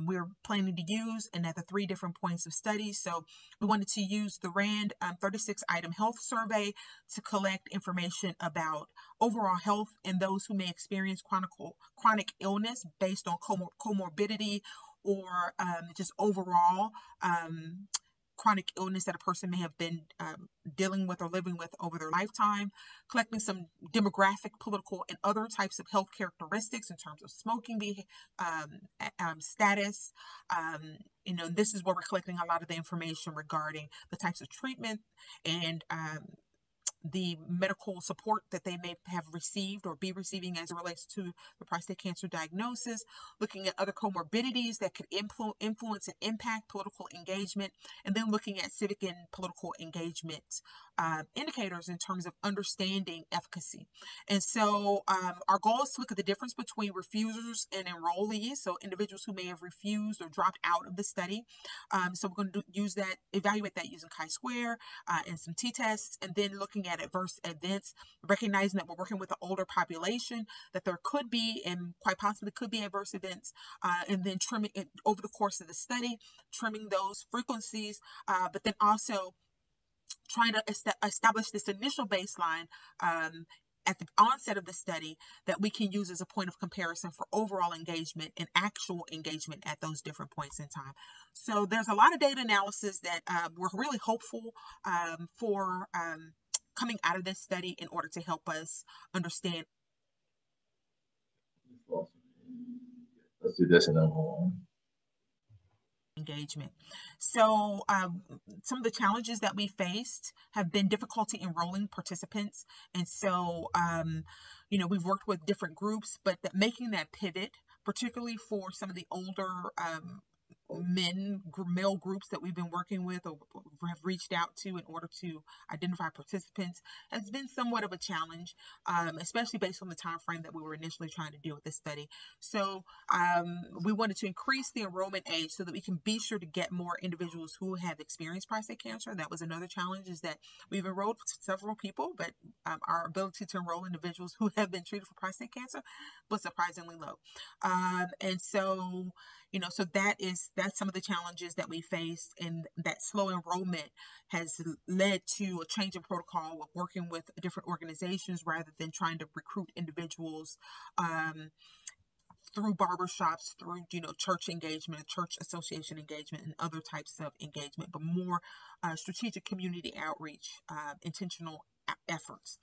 we're planning to use and at the 3 different points of study. So we wanted to use the RAND 36 item health survey to collect information about overall health in those who may experience chronic illness based on comorbidity or just overall chronic illness that a person may have been dealing with or living with over their lifetime, collecting some demographic, political, and other types of health characteristics in terms of smoking status. This is where we're collecting a lot of the information regarding the types of treatment and the medical support that they may have received or be receiving as it relates to the prostate cancer diagnosis, looking at other comorbidities that could influence and impact political engagement, and then looking at civic and political engagement indicators in terms of understanding efficacy. And so our goal is to look at the difference between refusers and enrollees, so individuals who may have refused or dropped out of the study. So we're going to evaluate that using chi-square and some t-tests, and then looking at adverse events, recognizing that we're working with an older population, that there could be and quite possibly could be adverse events, and then trimming it over the course of the study, trimming those frequencies, but then also trying to establish this initial baseline at the onset of the study that we can use as a point of comparison for overall engagement and actual engagement at those different points in time. So there's a lot of data analysis that we're really hopeful for coming out of this study in order to help us understand. Let's do this and then we'll engagement. So some of the challenges that we faced have been difficulty enrolling participants. And so, we've worked with different groups, but making that pivot, particularly for some of the older male groups that we've been working with or have reached out to in order to identify participants, has been somewhat of a challenge, especially based on the time frame that we were initially trying to do with this study. So we wanted to increase the enrollment age so that we can be sure to get more individuals who have experienced prostate cancer. That was another challenge, is that we've enrolled several people, but our ability to enroll individuals who have been treated for prostate cancer was surprisingly low. And so, so that's some of the challenges that we faced, and that slow enrollment has led to a change in protocol of working with different organizations rather than trying to recruit individuals through barbershops, through church engagement, church association engagement, and other types of engagement, but more strategic community outreach, intentional efforts.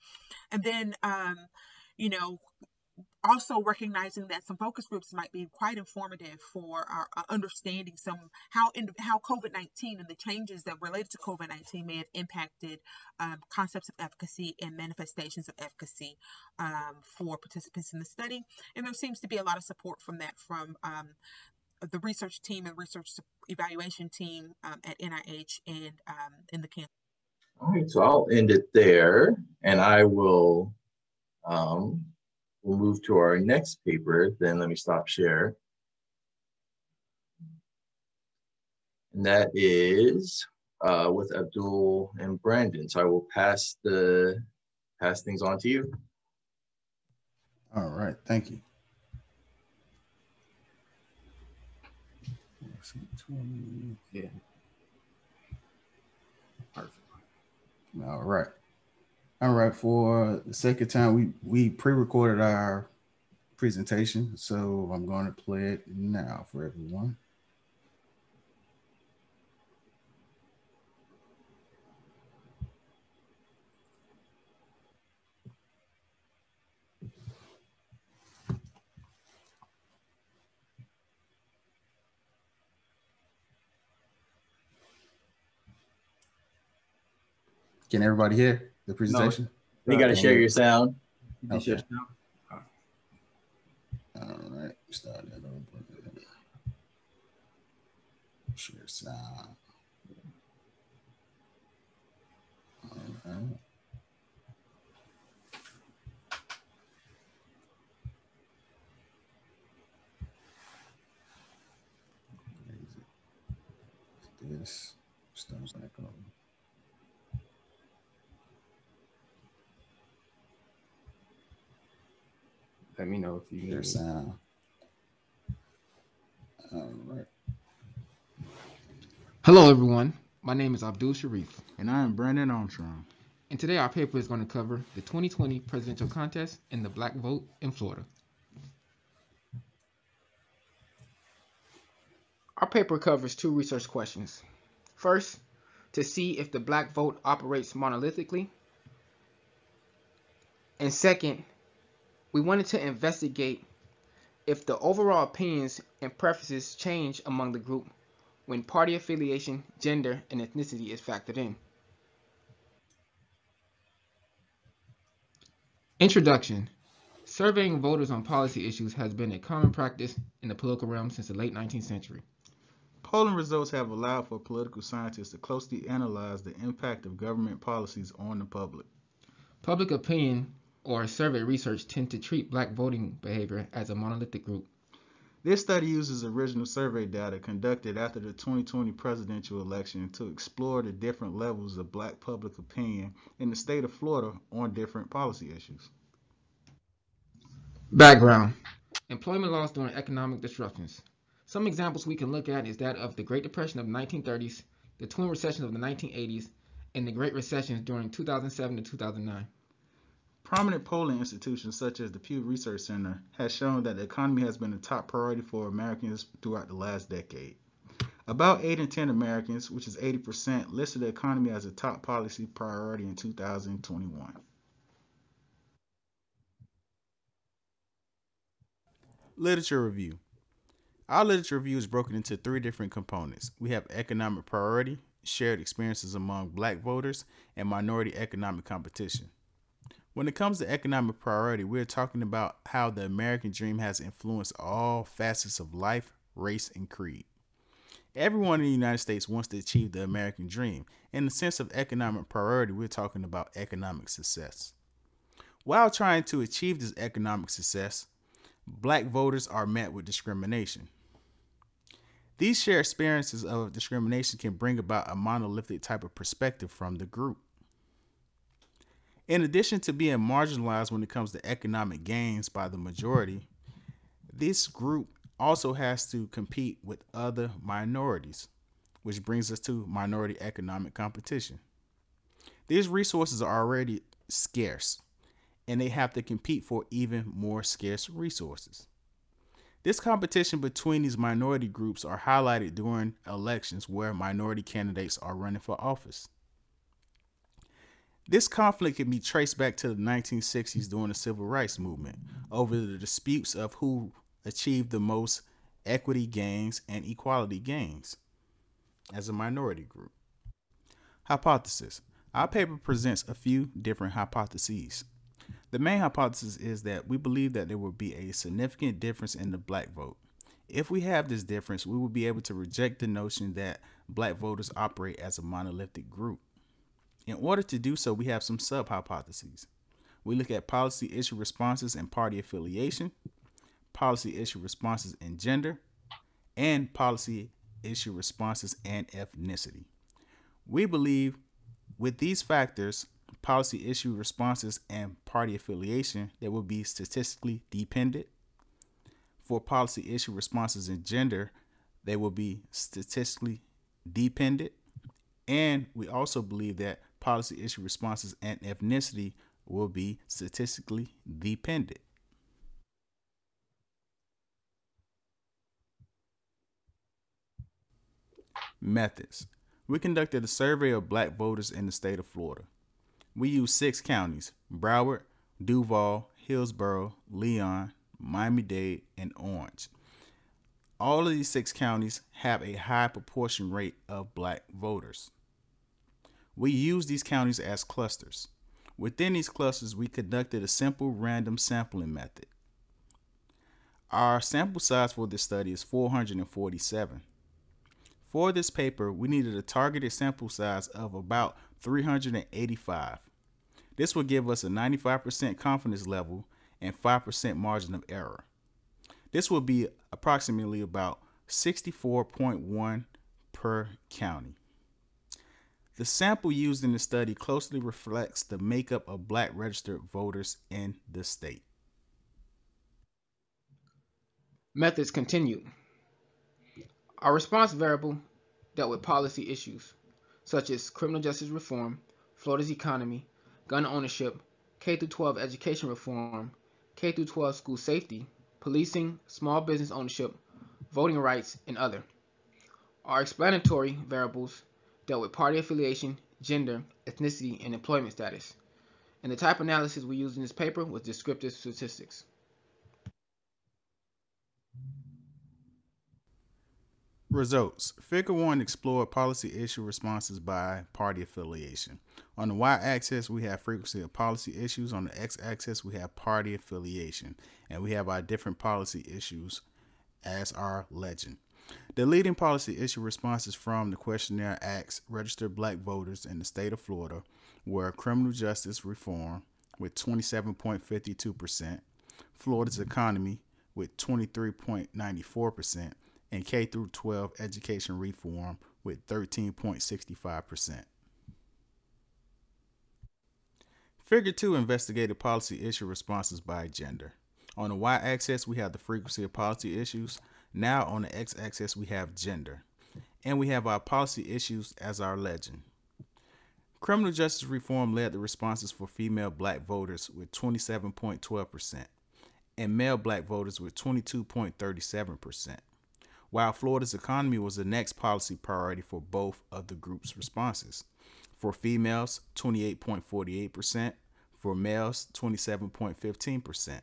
And then also recognizing that some focus groups might be quite informative for our understanding how COVID-19 and the changes that related to COVID-19 may have impacted concepts of efficacy and manifestations of efficacy for participants in the study. And there seems to be a lot of support from the research team and research evaluation team at NIH and in the campus. All right, so I'll end it there, and I will we'll move to our next paper. Then let me stop share. And that is with Abdul and Brandon. So I will pass things on to you. All right, thank you. Yeah. Perfect. All right. All right, for the second time, we pre-recorded our presentation, so I'm going to play it now for everyone. Can everybody hear the presentation? No, you got to share your sound. Okay. All right, start that over. Share sound. All right. This starts back over. let me know if you Fair need. sound. All right. Hello, everyone. My name is Abdul Sharif, And I am Brandon Armstrong. and today our paper is going to cover the 2020 presidential contest and the Black vote in Florida. Our paper covers two research questions. First, to see if the Black vote operates monolithically. And second, we wanted to investigate if the overall opinions and preferences change among the group when party affiliation, gender, and ethnicity is factored in. Introduction. Surveying voters on policy issues has been a common practice in the political realm since the late 19th century. Polling results have allowed for political scientists to closely analyze the impact of government policies on the public. Public opinion or survey research tend to treat Black voting behavior as a monolithic group. This study uses original survey data conducted after the 2020 presidential election to explore the different levels of Black public opinion in the state of Florida on different policy issues. Background. Employment loss during economic disruptions. Some examples we can look at is that of the Great Depression of the 1930s, the twin recessions of the 1980s, and the Great Recessions during 2007 to 2009. Prominent polling institutions such as the Pew Research Center has shown that the economy has been a top priority for Americans throughout the last decade. About 8 in 10 Americans, which is 80%, listed the economy as a top policy priority in 2021. Literature review. Our literature review is broken into 3 different components. We have economic priority, shared experiences among Black voters, and minority economic competition. When it comes to economic priority, we're talking about how the American dream has influenced all facets of life, race, and creed. Everyone in the United States wants to achieve the American dream. In the sense of economic priority, we're talking about economic success. While trying to achieve this economic success, Black voters are met with discrimination. These shared experiences of discrimination can bring about a monolithic type of perspective from the group. In addition to being marginalized when it comes to economic gains by the majority, this group also has to compete with other minorities, which brings us to minority economic competition. These resources are already scarce, and they have to compete for even more scarce resources. This competition between these minority groups are highlighted during elections where minority candidates are running for office. This conflict can be traced back to the 1960s during the Civil Rights Movement over the disputes of who achieved the most equity gains and equality gains as a minority group. Hypothesis. Our paper presents a few different hypotheses. The main hypothesis is that we believe that there will be a significant difference in the Black vote. If we have this difference, we will be able to reject the notion that Black voters operate as a monolithic group. In order to do so, we have some sub-hypotheses. We look at policy issue responses and party affiliation, policy issue responses and gender, and policy issue responses and ethnicity. We believe with these factors, policy issue responses and party affiliation, they will be statistically dependent. For policy issue responses and gender, they will be statistically dependent. And we also believe that policy issue responses and ethnicity will be statistically dependent. Methods. We conducted a survey of Black voters in the state of Florida. We used 6 counties: Broward, Duval, Hillsborough, Leon, Miami-Dade, and Orange. All of these 6 counties have a high proportion rate of Black voters. We use these counties as clusters. Within these clusters, we conducted a simple random sampling method. Our sample size for this study is 447. For this paper, we needed a targeted sample size of about 385. This will give us a 95% confidence level and 5% margin of error. This will be approximately about 64.1 per county. The sample used in the study closely reflects the makeup of Black registered voters in the state. Methods continued. Our response variable dealt with policy issues, such as criminal justice reform, Florida's economy, gun ownership, K-12 education reform, K-12 school safety, policing, small business ownership, voting rights, and other. Our explanatory variables dealt with party affiliation, gender, ethnicity, and employment status. And the type analysis we used in this paper was descriptive statistics. Results. Figure 1 explored policy issue responses by party affiliation. On the y-axis, we have frequency of policy issues. On the x-axis, we have party affiliation. And we have our different policy issues as our legend. The leading policy issue responses from the questionnaire asked registered black voters in the state of Florida were criminal justice reform with 27.52%, Florida's economy with 23.94%, and K-12 education reform with 13.65%. Figure 2 investigated policy issue responses by gender. On the y-axis, we have the frequency of policy issues. Now on the x-axis, we have gender. And we have our policy issues as our legend. Criminal justice reform led the responses for female black voters with 27.12% and male black voters with 22.37%. While Florida's economy was the next policy priority for both of the group's responses. For females, 28.48%, for males, 27.15%.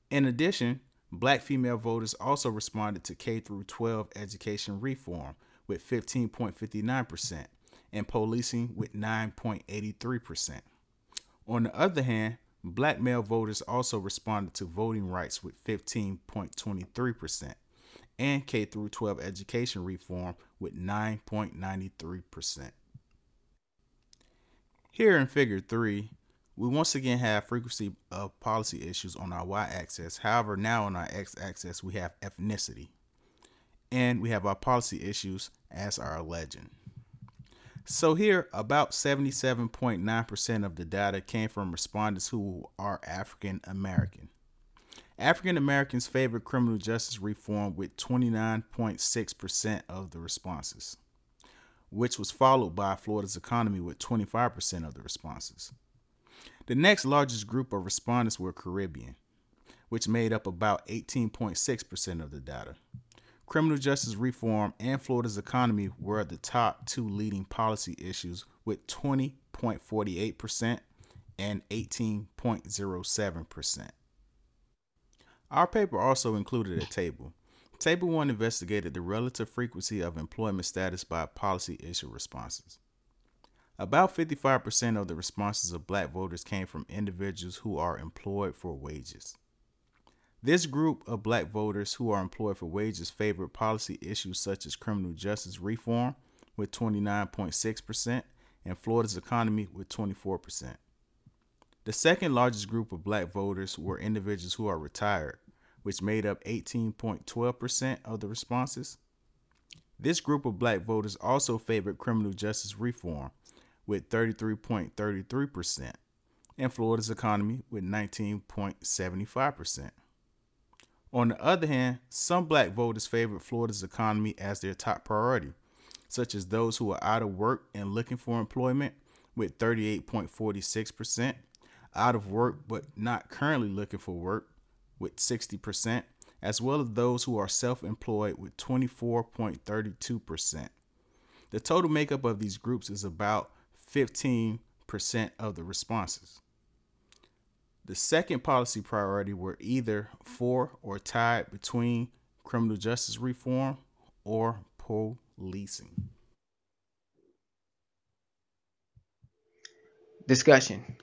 In addition, black female voters also responded to K-12 education reform with 15.59% and policing with 9.83%. On the other hand, black male voters also responded to voting rights with 15.23%. and K-12 education reform with 9.93%. Here in figure 3, we once again have frequency of policy issues on our y-axis. However, now on our x-axis, we have ethnicity. And we have our policy issues as our legend. So here, about 77.9% of the data came from respondents who are African American. African Americans favored criminal justice reform with 29.6% of the responses, which was followed by Florida's economy with 25% of the responses. The next largest group of respondents were Caribbean, which made up about 18.6% of the data. Criminal justice reform and Florida's economy were the top two leading policy issues with 20.48% and 18.07%. Our paper also included a table. Table 1 investigated the relative frequency of employment status by policy issue responses. About 55% of the responses of black voters came from individuals who are employed for wages. This group of black voters who are employed for wages favored policy issues such as criminal justice reform with 29.6% and Florida's economy with 24%. The second largest group of black voters were individuals who are retired, which made up 18.12% of the responses. This group of black voters also favored criminal justice reform with 33.33% and Florida's economy with 19.75%. On the other hand, some black voters favored Florida's economy as their top priority, such as those who are out of work and looking for employment with 38.46%, out of work but not currently looking for work with 60%, as well as those who are self-employed with 24.32%. The total makeup of these groups is about 15% of the responses. The second policy priority were either for or tied between criminal justice reform or policing. Discussion.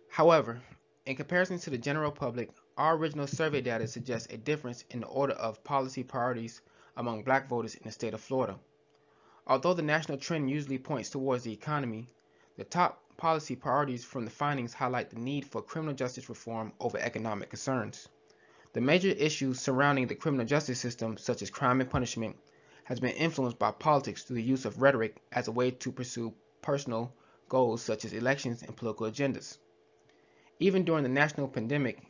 However, in comparison to the general public, our original survey data suggests a difference in the order of policy priorities among black voters in the state of Florida. Although the national trend usually points towards the economy, the top policy priorities from the findings highlight the need for criminal justice reform over economic concerns. The major issues surrounding the criminal justice system, such as crime and punishment, has been influenced by politics through the use of rhetoric as a way to pursue personal goals such as elections and political agendas. Even during the national pandemic,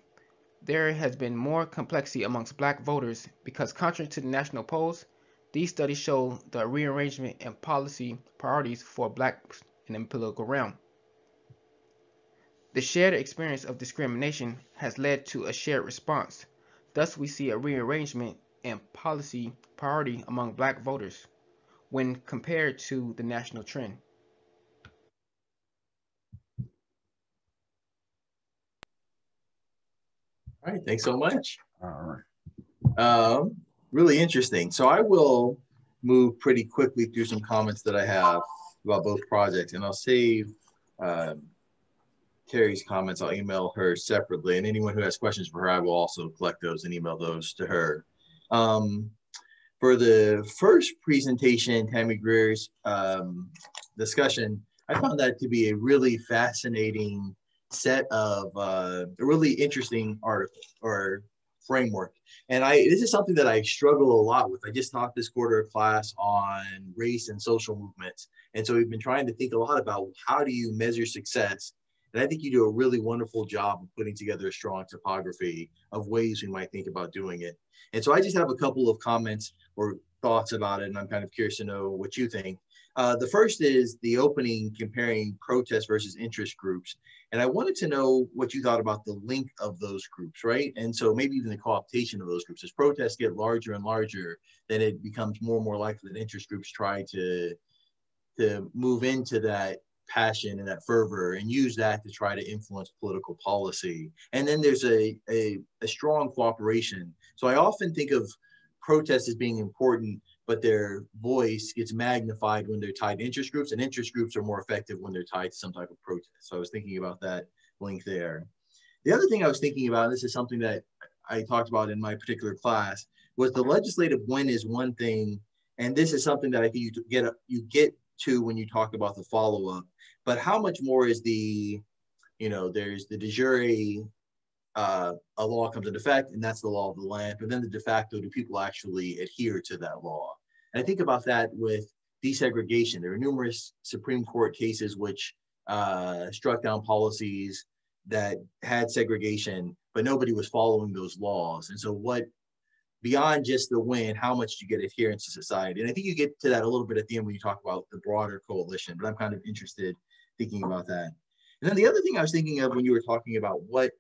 There has been more complexity amongst Black voters because, contrary to the national polls, these studies show the rearrangement and policy priorities for Blacks in the political realm. The shared experience of discrimination has led to a shared response. Thus, we see a rearrangement and policy priority among Black voters when compared to the national trend. All right, thanks so much. All right. Really interesting. So I will move pretty quickly through some comments that I have about both projects, and I'll save Terry's comments. I'll email her separately, and anyone who has questions for her, I will also collect those and email those to her. For the first presentation, Tammy Greer's discussion, I found that to be a really fascinating set of a really interesting article or framework. And this is something that I struggle a lot with. I just taught this quarter of class on race and social movements. And so we've been trying to think a lot about how do you measure success. And I think you do a really wonderful job of putting together a strong topography of ways we might think about doing it. And so I just have a couple of comments or thoughts about it, and I'm kind of curious to know what you think. The first is the opening comparing protest versus interest groups. And I wanted to know what you thought about the length of those groups, right? And so maybe even the co-optation of those groups. As protests get larger and larger, then it becomes more and more likely that interest groups try to move into that passion and that fervor and use that to try to influence political policy. And then there's a strong cooperation. So I often think of protests as being important, but their voice gets magnified when they're tied to interest groups, and interest groups are more effective when they're tied to some type of protest. So I was thinking about that link there. The other thing I was thinking about, and this is something that I talked about in my particular class, was the legislative win is one thing, and this is something that I think you get to when you talk about the follow-up, but how much more is there's the de jure, a law comes into effect, and that's the law of the land. But then the de facto, do people actually adhere to that law? And I think about that with desegregation. There are numerous Supreme Court cases which struck down policies that had segregation, but nobody was following those laws. And so beyond just the win, how much do you get adherence to society? And I think you get to that a little bit at the end when you talk about the broader coalition, but I'm kind of interested thinking about that. And then the other thing I was thinking of when you were talking about what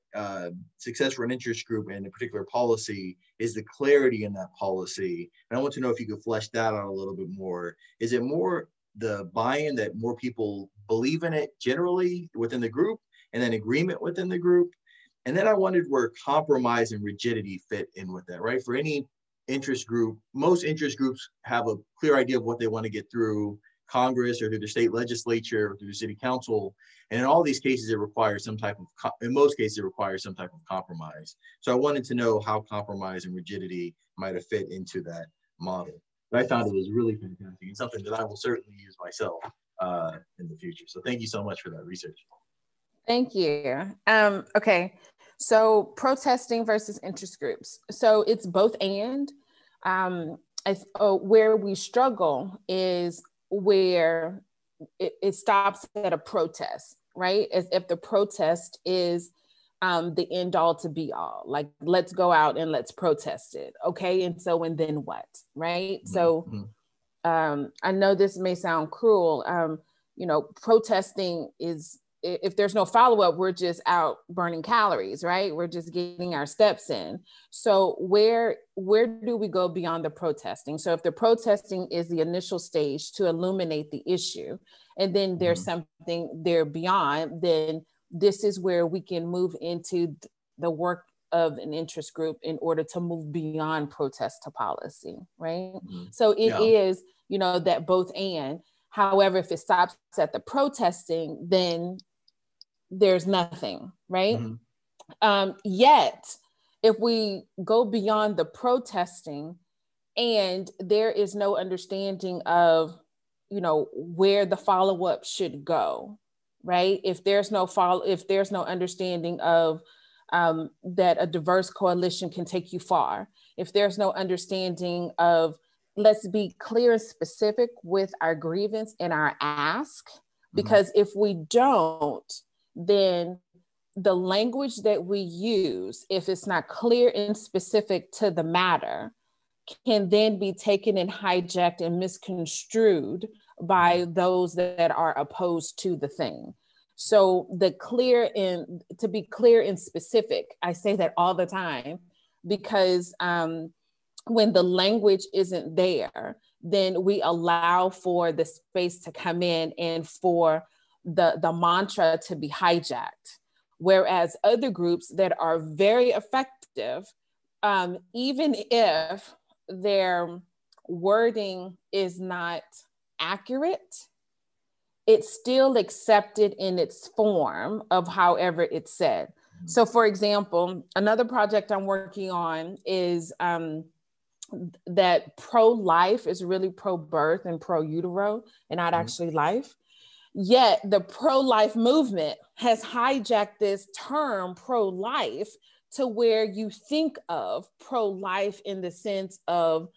success for an interest group and a particular policy is the clarity in that policy. And I want to know if you could flesh that out a little bit more. Is it more the buy-in that more people believe in it generally within the group and then agreement within the group? And then I wondered where compromise and rigidity fit in with that, right? For any interest group, most interest groups have a clear idea of what they want to get through Congress or through the state legislature or through the city council. And in all these cases, it requires in most cases, it requires some type of compromise. So I wanted to know how compromise and rigidity might have fit into that model. But I found it was really fantastic and something that I will certainly use myself in the future. So thank you so much for that research. Thank you. Okay, so protesting versus interest groups. So it's both and. Where we struggle is where it stops at a protest, right? As if the protest is the end all to be all. Like, let's go out and let's protest it. Okay, and then what, right? Mm-hmm. So I know this may sound cruel. Protesting is, if there's no follow-up, we're just out burning calories, right? We're just getting our steps in. So where do we go beyond the protesting? So if the protesting is the initial stage to illuminate the issue, and then there's something there beyond, then this is where we can move into the work of an interest group in order to move beyond protest to policy, right? Mm-hmm. So it is, that both and. However, if it stops at the protesting, then there's nothing, right? Mm-hmm. Yet, if we go beyond the protesting and there is no understanding of, where the follow-up should go, right? If there's no understanding of that a diverse coalition can take you far, if there's no understanding of, let's be clear and specific with our grievance and our ask, because if we don't, then the language that we use, if it's not clear and specific to the matter, can then be taken and hijacked and misconstrued by those that are opposed to the thing. So to be clear and specific, I say that all the time, because when the language isn't there, then we allow for the space to come in and for the mantra to be hijacked. Whereas other groups that are very effective, even if their wording is not accurate, it's still accepted in its form of however it's said. So for example, another project I'm working on is that pro-life is really pro-birth and pro-utero and not actually life. Yet the pro-life movement has hijacked this term pro-life to where you think of pro-life in the sense of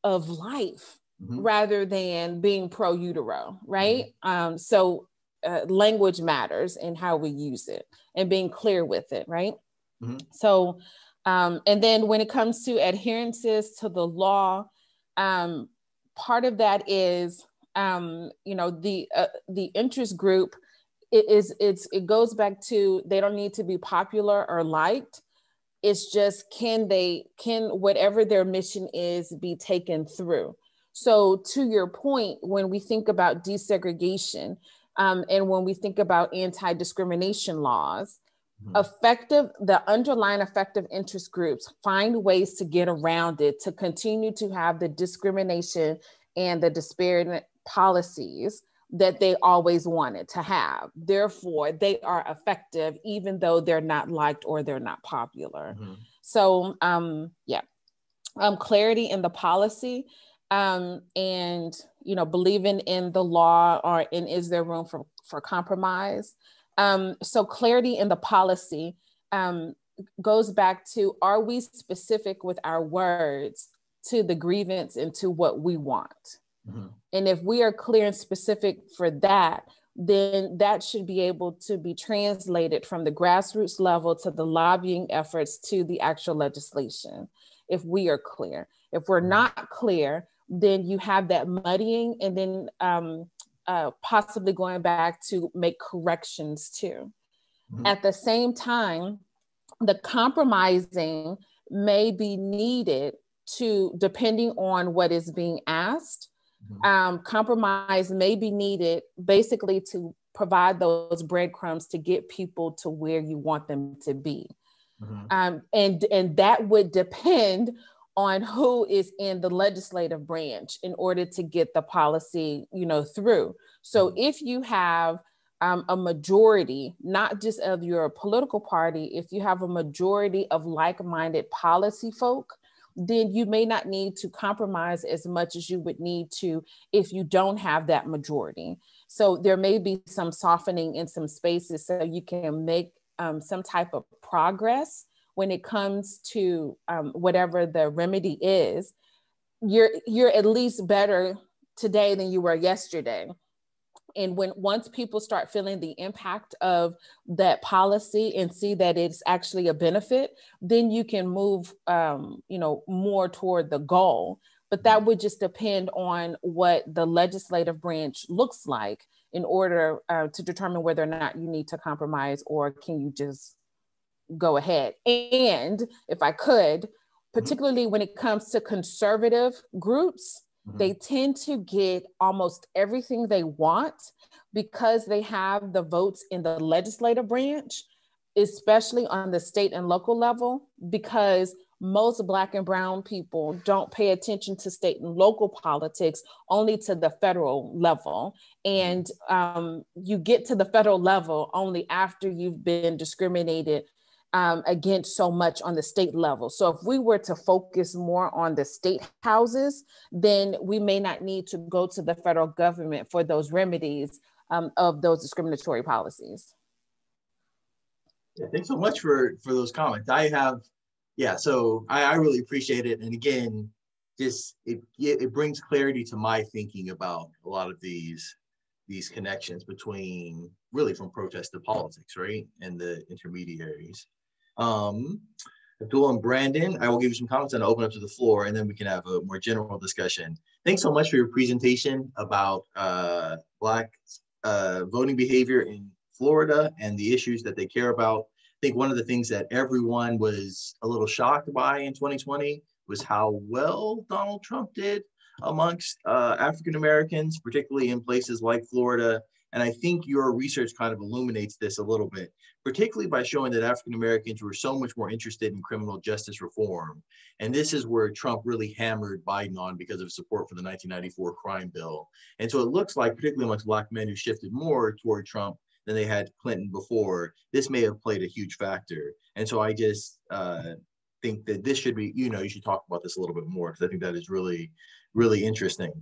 life rather than being pro-utero, right? So language matters in how we use it and being clear with it, right? So, and then when it comes to adherences to the law, part of that is, the interest group, it goes back to, they don't need to be popular or liked. It's just, can whatever their mission is be taken through? So to your point, when we think about desegregation, and when we think about anti-discrimination laws, the underlying effective interest groups find ways to get around it, to continue to have the discrimination and the disparate policies that they always wanted to have. Therefore, they are effective even though they're not liked or they're not popular. So clarity in the policy, and believing in the law, and is there room for compromise? So clarity in the policy goes back to, are we specific with our words to the grievance and to what we want? And if we are clear and specific for that, then that should be able to be translated from the grassroots level to the lobbying efforts to the actual legislation, if we are clear. If we're not clear, then you have that muddying, and then possibly going back to make corrections too. At the same time, the compromising may be needed depending on what is being asked. Compromise may be needed basically to provide those breadcrumbs to get people to where you want them to be. And that would depend on who is in the legislative branch in order to get the policy, through. So if you have a majority, not just of your political party, if you have a majority of like-minded policy folk, then you may not need to compromise as much as you would need to if you don't have that majority. So there may be some softening in some spaces so you can make some type of progress when it comes to whatever the remedy is. You're at least better today than you were yesterday. And once people start feeling the impact of that policy and see that it's actually a benefit, then you can move, more toward the goal. But that would just depend on what the legislative branch looks like in order to determine whether or not you need to compromise, or can you just go ahead. And if I could, particularly when it comes to conservative groups, they tend to get almost everything they want because they have the votes in the legislative branch, especially on the state and local level, because most Black and brown people don't pay attention to state and local politics, only to the federal level. And you get to the federal level only after you've been discriminated against so much on the state level. So if we were to focus more on the state houses, then we may not need to go to the federal government for those remedies of those discriminatory policies. Yeah, thanks so much for those comments. So I really appreciate it. And again, it brings clarity to my thinking about a lot of these these connections between really from protest to politics, right? And the intermediaries. Abdul and Brandon, I will give you some comments and I'll open up to the floor, and then we can have a more general discussion. Thanks so much for your presentation about Black voting behavior in Florida and the issues that they care about. I think one of the things that everyone was a little shocked by in 2020 was how well Donald Trump did amongst African Americans, particularly in places like Florida. And I think your research kind of illuminates this a little bit, particularly by showing that African Americans were so much more interested in criminal justice reform. And this is where Trump really hammered Biden on because of support for the 1994 crime bill. And so it looks like, particularly amongst Black men who shifted more toward Trump than they had Clinton before, this may have played a huge factor. And so I just think that this should be, you should talk about this a little bit more, because I think that is really, really interesting.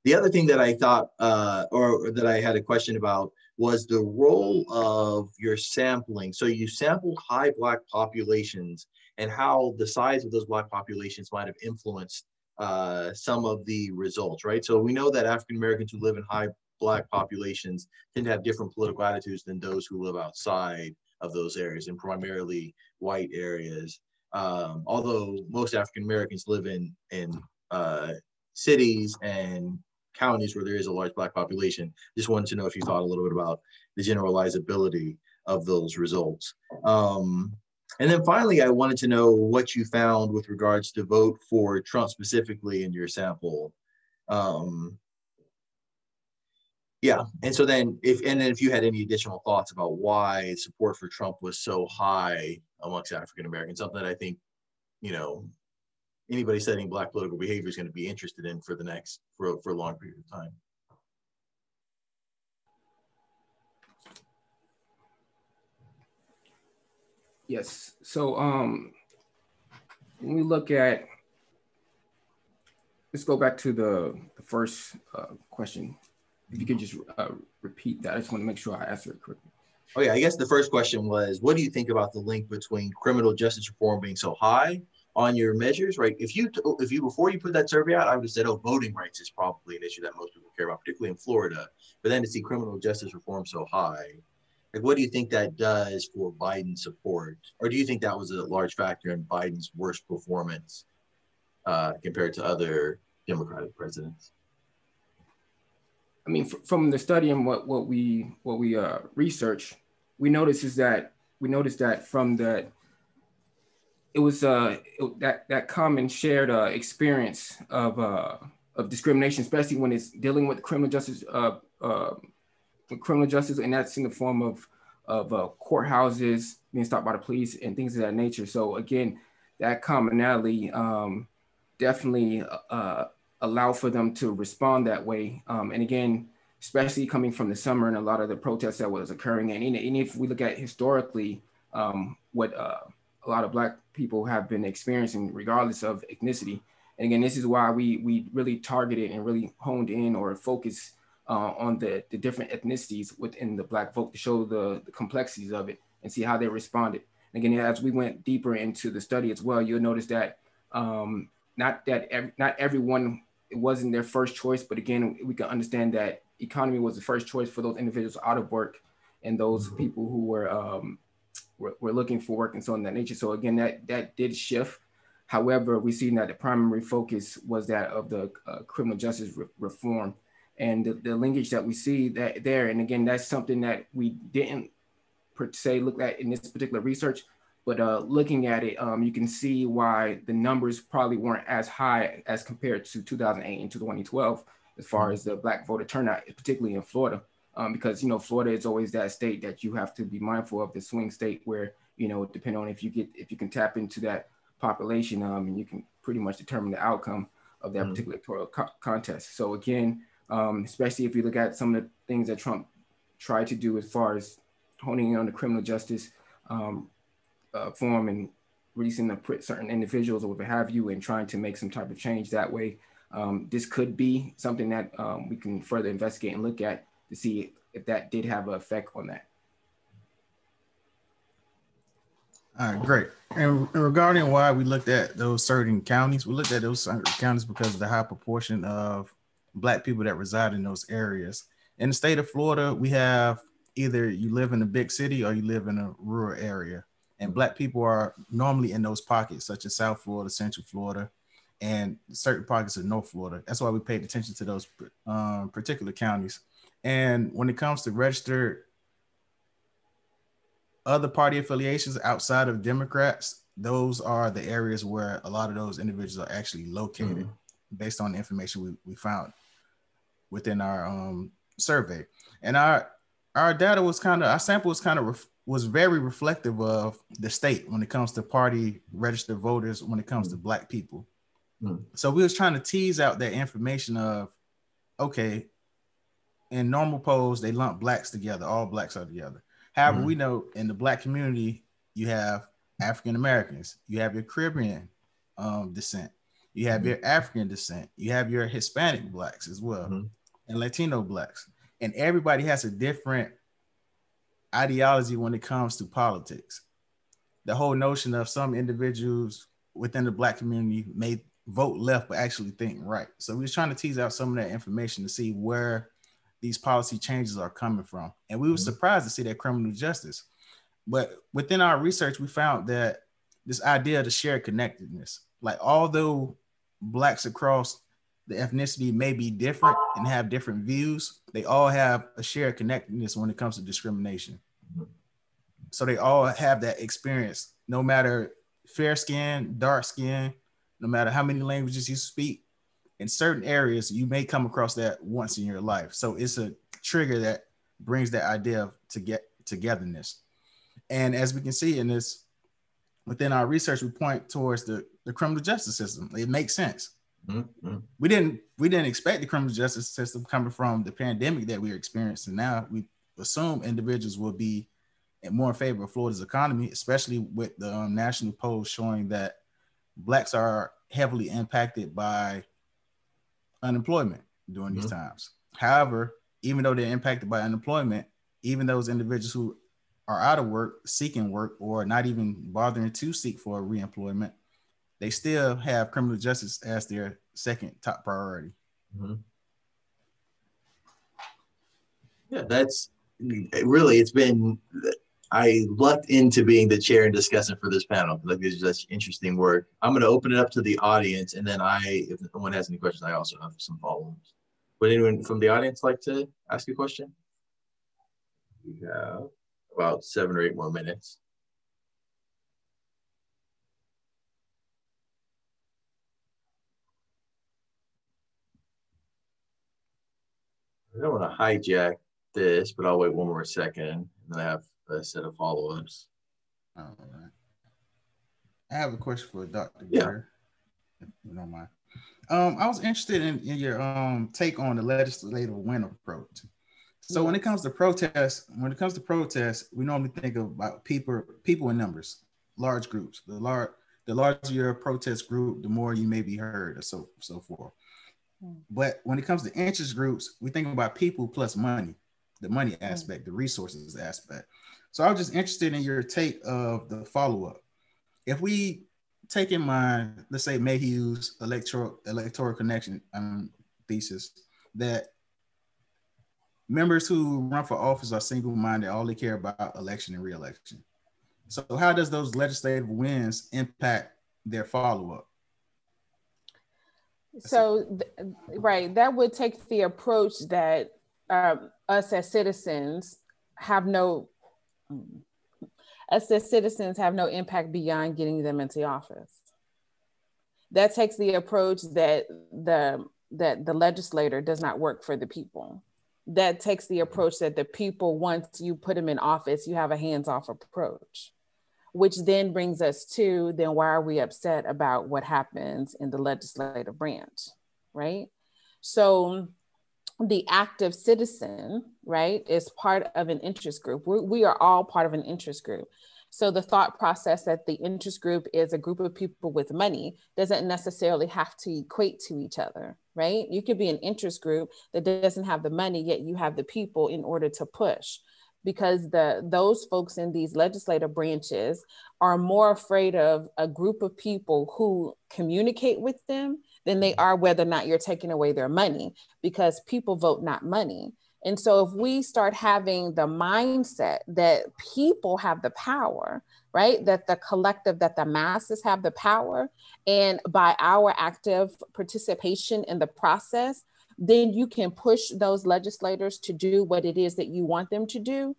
The other thing that I thought, or that I had a question about, was the role of your sampling. So you sampled high Black populations and how the size of those Black populations might have influenced some of the results, right? So we know that African Americans who live in high Black populations tend to have different political attitudes than those who live outside of those areas, and primarily white areas. Although most African Americans live in cities and counties where there is a large Black population. Just wanted to know if you thought a little bit about the generalizability of those results. And then finally, I wanted to know what you found with regards to vote for Trump specifically in your sample. Yeah, and so then if you had any additional thoughts about why support for Trump was so high amongst African Americans, something that I think, anybody studying Black political behavior is going to be interested in for a long period of time. Yes. So when we look at, let's go back to the first question. If you could just repeat that, I just want to make sure I answer it correctly. Oh yeah, I guess the first question was, what do you think about the link between criminal justice reform being so high on your measures, right? If you before you put that survey out, I would have said, oh, voting rights is probably an issue that most people care about, particularly in Florida. But then to see criminal justice reform so high, like, what do you think that does for Biden's support? Or do you think that was a large factor in Biden's worst performance compared to other Democratic presidents? I mean, from the study and what we research, we noticed that from the, it was that common shared experience of discrimination, especially when it's dealing with criminal justice, and that's in the form of courthouses being stopped by the police and things of that nature. So again, that commonality definitely allow for them to respond that way. And again, especially coming from the summer and a lot of the protests that was occurring. And if we look at historically, what a lot of Black people have been experiencing regardless of ethnicity. And again, this is why we really targeted and really honed in or focused on the different ethnicities within the Black vote to show the complexities of it and see how they responded. And again, as we went deeper into the study as well, you'll notice that not everyone, it wasn't their first choice, but again, we can understand that economy was the first choice for those individuals out of work and those people who were looking for work and so on that nature. So again, that did shift. However, we see that the primary focus was that of the criminal justice reform and the linkage that we see that there. And again, that's something that we didn't per se look at in this particular research, but looking at it, you can see why the numbers probably weren't as high as compared to 2008 and to 2012, as far as the Black voter turnout, particularly in Florida. Because, Florida is always that state that you have to be mindful of, the swing state where, depending on if you can tap into that population, and you can pretty much determine the outcome of that particular electoral contest. So again, especially if you look at some of the things that Trump tried to do as far as honing in on the criminal justice form and releasing certain individuals or what have you, and trying to make some type of change that way. This could be something that we can further investigate and look at to see if that did have an effect on that. All right, great. And regarding why we looked at those certain counties, we looked at those certain counties because of the high proportion of Black people that reside in those areas. In the state of Florida, we have either you live in a big city or you live in a rural area. And Black people are normally in those pockets, such as South Florida, Central Florida, and certain pockets of North Florida. That's why we paid attention to those particular counties. And when it comes to registered other party affiliations outside of Democrats, those are the areas where a lot of those individuals are actually located based on the information we found within our survey. And our data was our sample was was very reflective of the state when it comes to party registered voters, when it comes to Black people. So we was trying to tease out that information of, okay, in normal polls, they lump Blacks together, all Blacks are together. However, we know in the Black community, you have African Americans, you have your Caribbean descent, you have your African descent, you have your Hispanic Blacks as well, and Latino Blacks. And everybody has a different ideology when it comes to politics. The whole notion of some individuals within the Black community may vote left, but actually think right. So we was trying to tease out some of that information to see where these policy changes are coming from. And we were surprised to see that criminal justice. But within our research, we found that this idea of the shared connectedness, like although Blacks across the ethnicity may be different and have different views, they all have a shared connectedness when it comes to discrimination. So they all have that experience, no matter fair skin, dark skin, no matter how many languages you speak. In certain areas, you may come across that once in your life. So it's a trigger that brings that idea of togetherness. And as we can see in this, within our research, we point towards the criminal justice system. It makes sense. We didn't expect the criminal justice system coming from the pandemic that we're experiencing now. We assume individuals will be more in favor of Florida's economy, especially with the national polls showing that Blacks are heavily impacted by unemployment during these times. However, even though they're impacted by unemployment, even those individuals who are out of work, seeking work, or not even bothering to seek for reemployment, they still have criminal justice as their second top priority. Yeah, that's really, it's been, I lucked into being the chair and discussing for this panel because this is such interesting work. I'm going to open it up to the audience, and then if anyone has any questions, I also have some follow-ups. Would anyone from the audience like to ask a question? We have about 7 or 8 more minutes. I don't want to hijack this, but I'll wait one more second, and then I have a set of follow-ups. All right. I have a question for Dr. Guerra, if you don't mind. I was interested in your take on the legislative win approach. So when it comes to protests, we normally think about people in numbers, large groups. The larger your protest group, the more you may be heard, or so forth. But when it comes to interest groups, we think about people plus money, the money aspect, the resources aspect. So I was just interested in your take of the follow-up. If we take in mind, let's say Mayhew's electoral connection thesis, that members who run for office are single-minded, all they care about election and re-election. So how does those legislative wins impact their follow-up? So, right, that would take the approach that us as citizens have no impact beyond getting them into office. That takes the approach that the legislator does not work for the people. That takes the approach that the people, once you put them in office, you have a hands-off approach, which then brings us to, then why are we upset about what happens in the legislative branch, right? So the active citizen, right, is part of an interest group. We are all part of an interest group. So the thought process that the interest group is a group of people with money doesn't necessarily have to equate to each other, right? You could be an interest group that doesn't have the money, yet you have the people in order to push. Because those folks in these legislative branches are more afraid of a group of people who communicate with them than they are whether or not you're taking away their money, because people vote, not money. And so if we start having the mindset that people have the power, right? That the collective, that the masses have the power, and by our active participation in the process, then you can push those legislators to do what it is that you want them to do.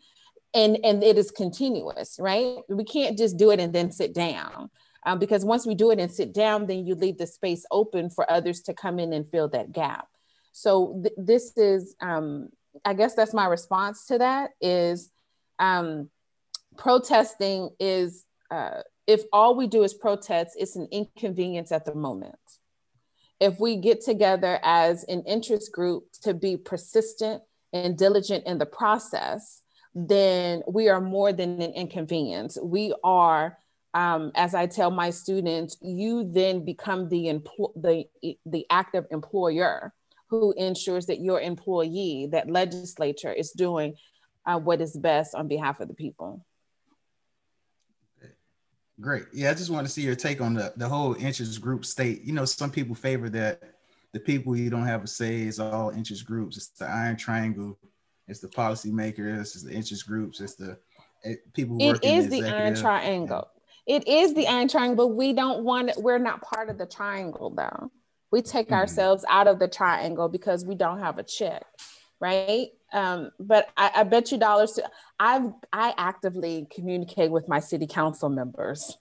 And it is continuous, right? We can't just do it and then sit down. Because once we do it and sit down, then you leave the space open for others to come in and fill that gap. So this is, I guess that's my response to that is protesting is, if all we do is protest, it's an inconvenience at the moment. If we get together as an interest group to be persistent and diligent in the process, then we are more than an inconvenience. We are, as I tell my students, you then become the active employer who ensures that your employee, that legislature, is doing what is best on behalf of the people. Great. Yeah, I just want to see your take on the whole interest group state. You know, some people favor that the people you don't have a say is all interest groups. It's the iron triangle. It's the policymakers. It's the interest groups. It's the people who work in the executive. It is the iron triangle. Yeah. It is the iron triangle, but we don't want it. We're not part of the triangle, though. We take ourselves out of the triangle because we don't have a check, right? But I bet you dollars. I actively communicate with my city council members,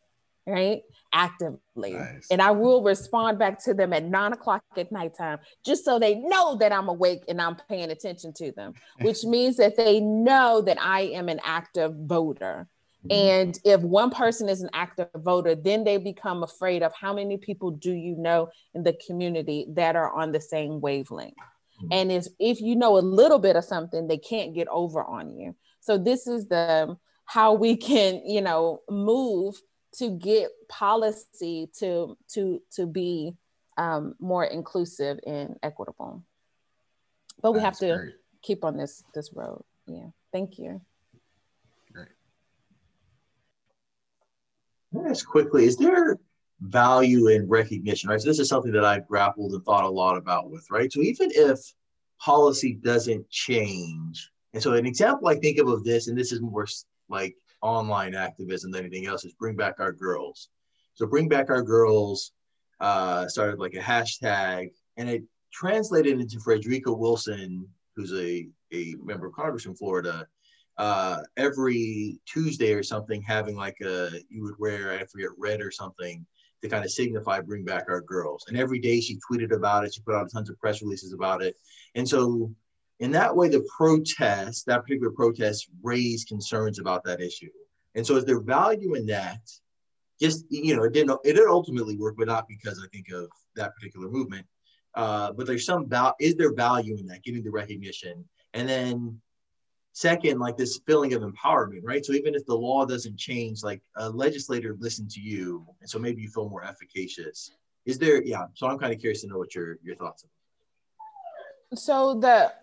right? Actively. Nice. And I will respond back to them at 9 o'clock at nighttime, just so they know that I'm awake and I'm paying attention to them, which means that they know that I am an active voter. And if one person is an active voter, then they become afraid of how many people do you know in the community that are on the same wavelength. And if you know a little bit of something, they can't get over on you. So this is how we can, move to get policy to be more inclusive and equitable. But we have to keep on this road. Yeah. Thank you. Ask quickly, is there value in recognition, right? So this is something that I've grappled and thought a lot about with, right? So even if policy doesn't change, and so an example I think of this, and this is more like online activism than anything else, is Bring Back Our Girls. So Bring Back Our Girls started like a hashtag, and it translated into Frederica Wilson, who's a member of Congress from Florida, every Tuesday or something, having like you would wear, I forget, red or something to kind of signify Bring Back Our Girls. And every day she tweeted about it. She put out tons of press releases about it. And so in that way, that particular protest raised concerns about that issue. And so is there value in that? Just, it didn't ultimately work, but not because I think of that particular movement. But there's is there value in that, getting the recognition? And then second, like this feeling of empowerment, right? So even if the law doesn't change, like a legislator listened to you, and so maybe you feel more efficacious. Is there, so I'm kind of curious to know what your thoughts are. So the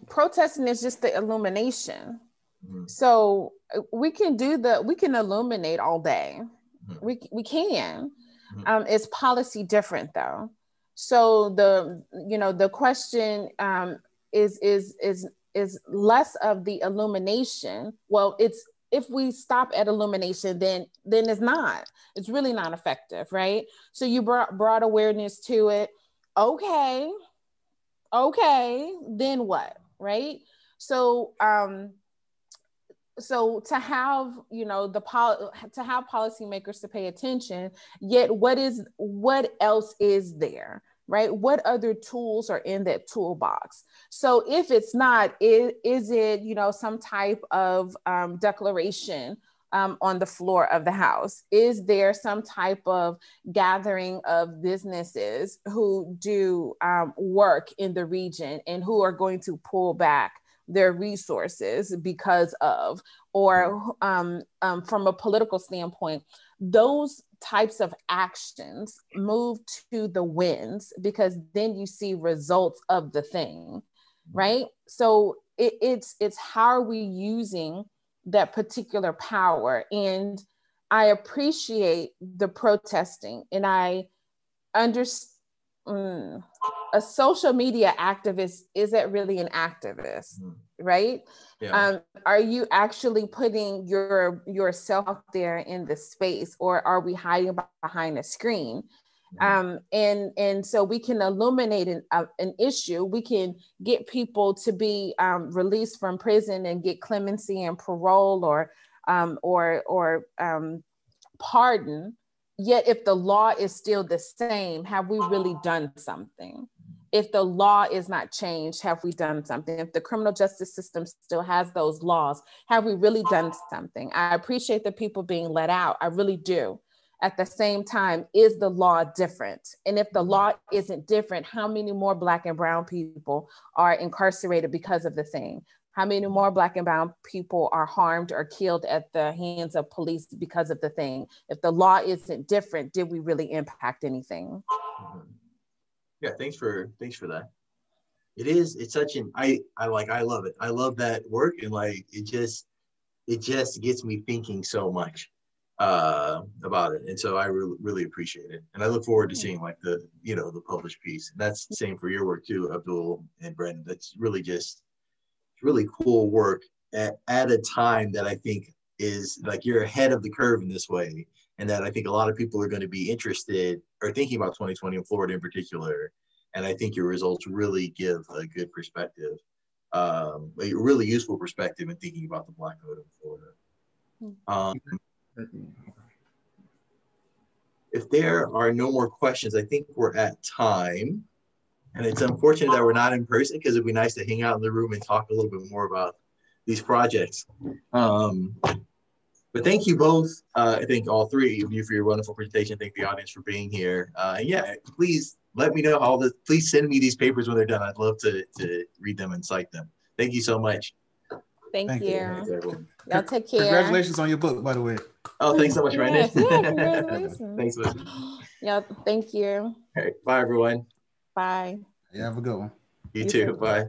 protesting is just the illumination. Mm-hmm. So we can illuminate all day. Mm-hmm. We can. Mm-hmm. It's policy different though. So the question is less of the illumination. Well, if we stop at illumination, then it's really not effective, right? So you brought awareness to it. Okay, then what, right? So to have, to have policymakers to pay attention, yet what else is there? Right? What other tools are in that toolbox? So if it's not, is it, some type of declaration on the floor of the House? Is there some type of gathering of businesses who do work in the region and who are going to pull back their resources because of, or from a political standpoint, those types of actions move to the wins because then you see results of the thing, right? So it's how are we using that particular power? And I appreciate the protesting, and I understand. a social media activist isn't really an activist, right? Yeah. Are you actually putting yourself out there in the space, or are we hiding behind a screen? And so we can illuminate an issue. We can get people to be released from prison and get clemency and parole or pardon. Yet if the law is still the same, have we really done something? If the law is not changed, have we done something? If the criminal justice system still has those laws, have we really done something? I appreciate the people being let out. I really do. At the same time, is the law different? And if the law isn't different, how many more Black and brown people are incarcerated because of the thing? How many more Black and brown people are harmed or killed at the hands of police because of the thing? If the law isn't different, did we really impact anything? Yeah, thanks for that. It's such an, I love it. I love that work, and like, it just gets me thinking so much about it. And so I really appreciate it. And I look forward to seeing like the published piece. And that's the same for your work too, Abdul and Brendan. That's really really cool work at a time that I think is like, you're ahead of the curve in this way. And that I think a lot of people are going to be interested or thinking about 2020 in Florida in particular. And I think your results really give a good perspective, a really useful perspective in thinking about the Black vote in Florida. If there are no more questions, I think we're at time. And it's unfortunate that we're not in person, because it'd be nice to hang out in the room and talk a little bit more about these projects. But thank you both. I thank all three of you for your wonderful presentation. Thank the audience for being here. And yeah, please let me know please send me these papers when they're done. I'd love to read them and cite them. Thank you so much. Thank you. Y'all take care. Congratulations on your book, by the way. Oh, thanks so much, Brandon. Yes, yeah, congratulations. Thanks so much. Yeah, thank you. All right, bye everyone. Bye. Yeah, have a good one. You too. Bye.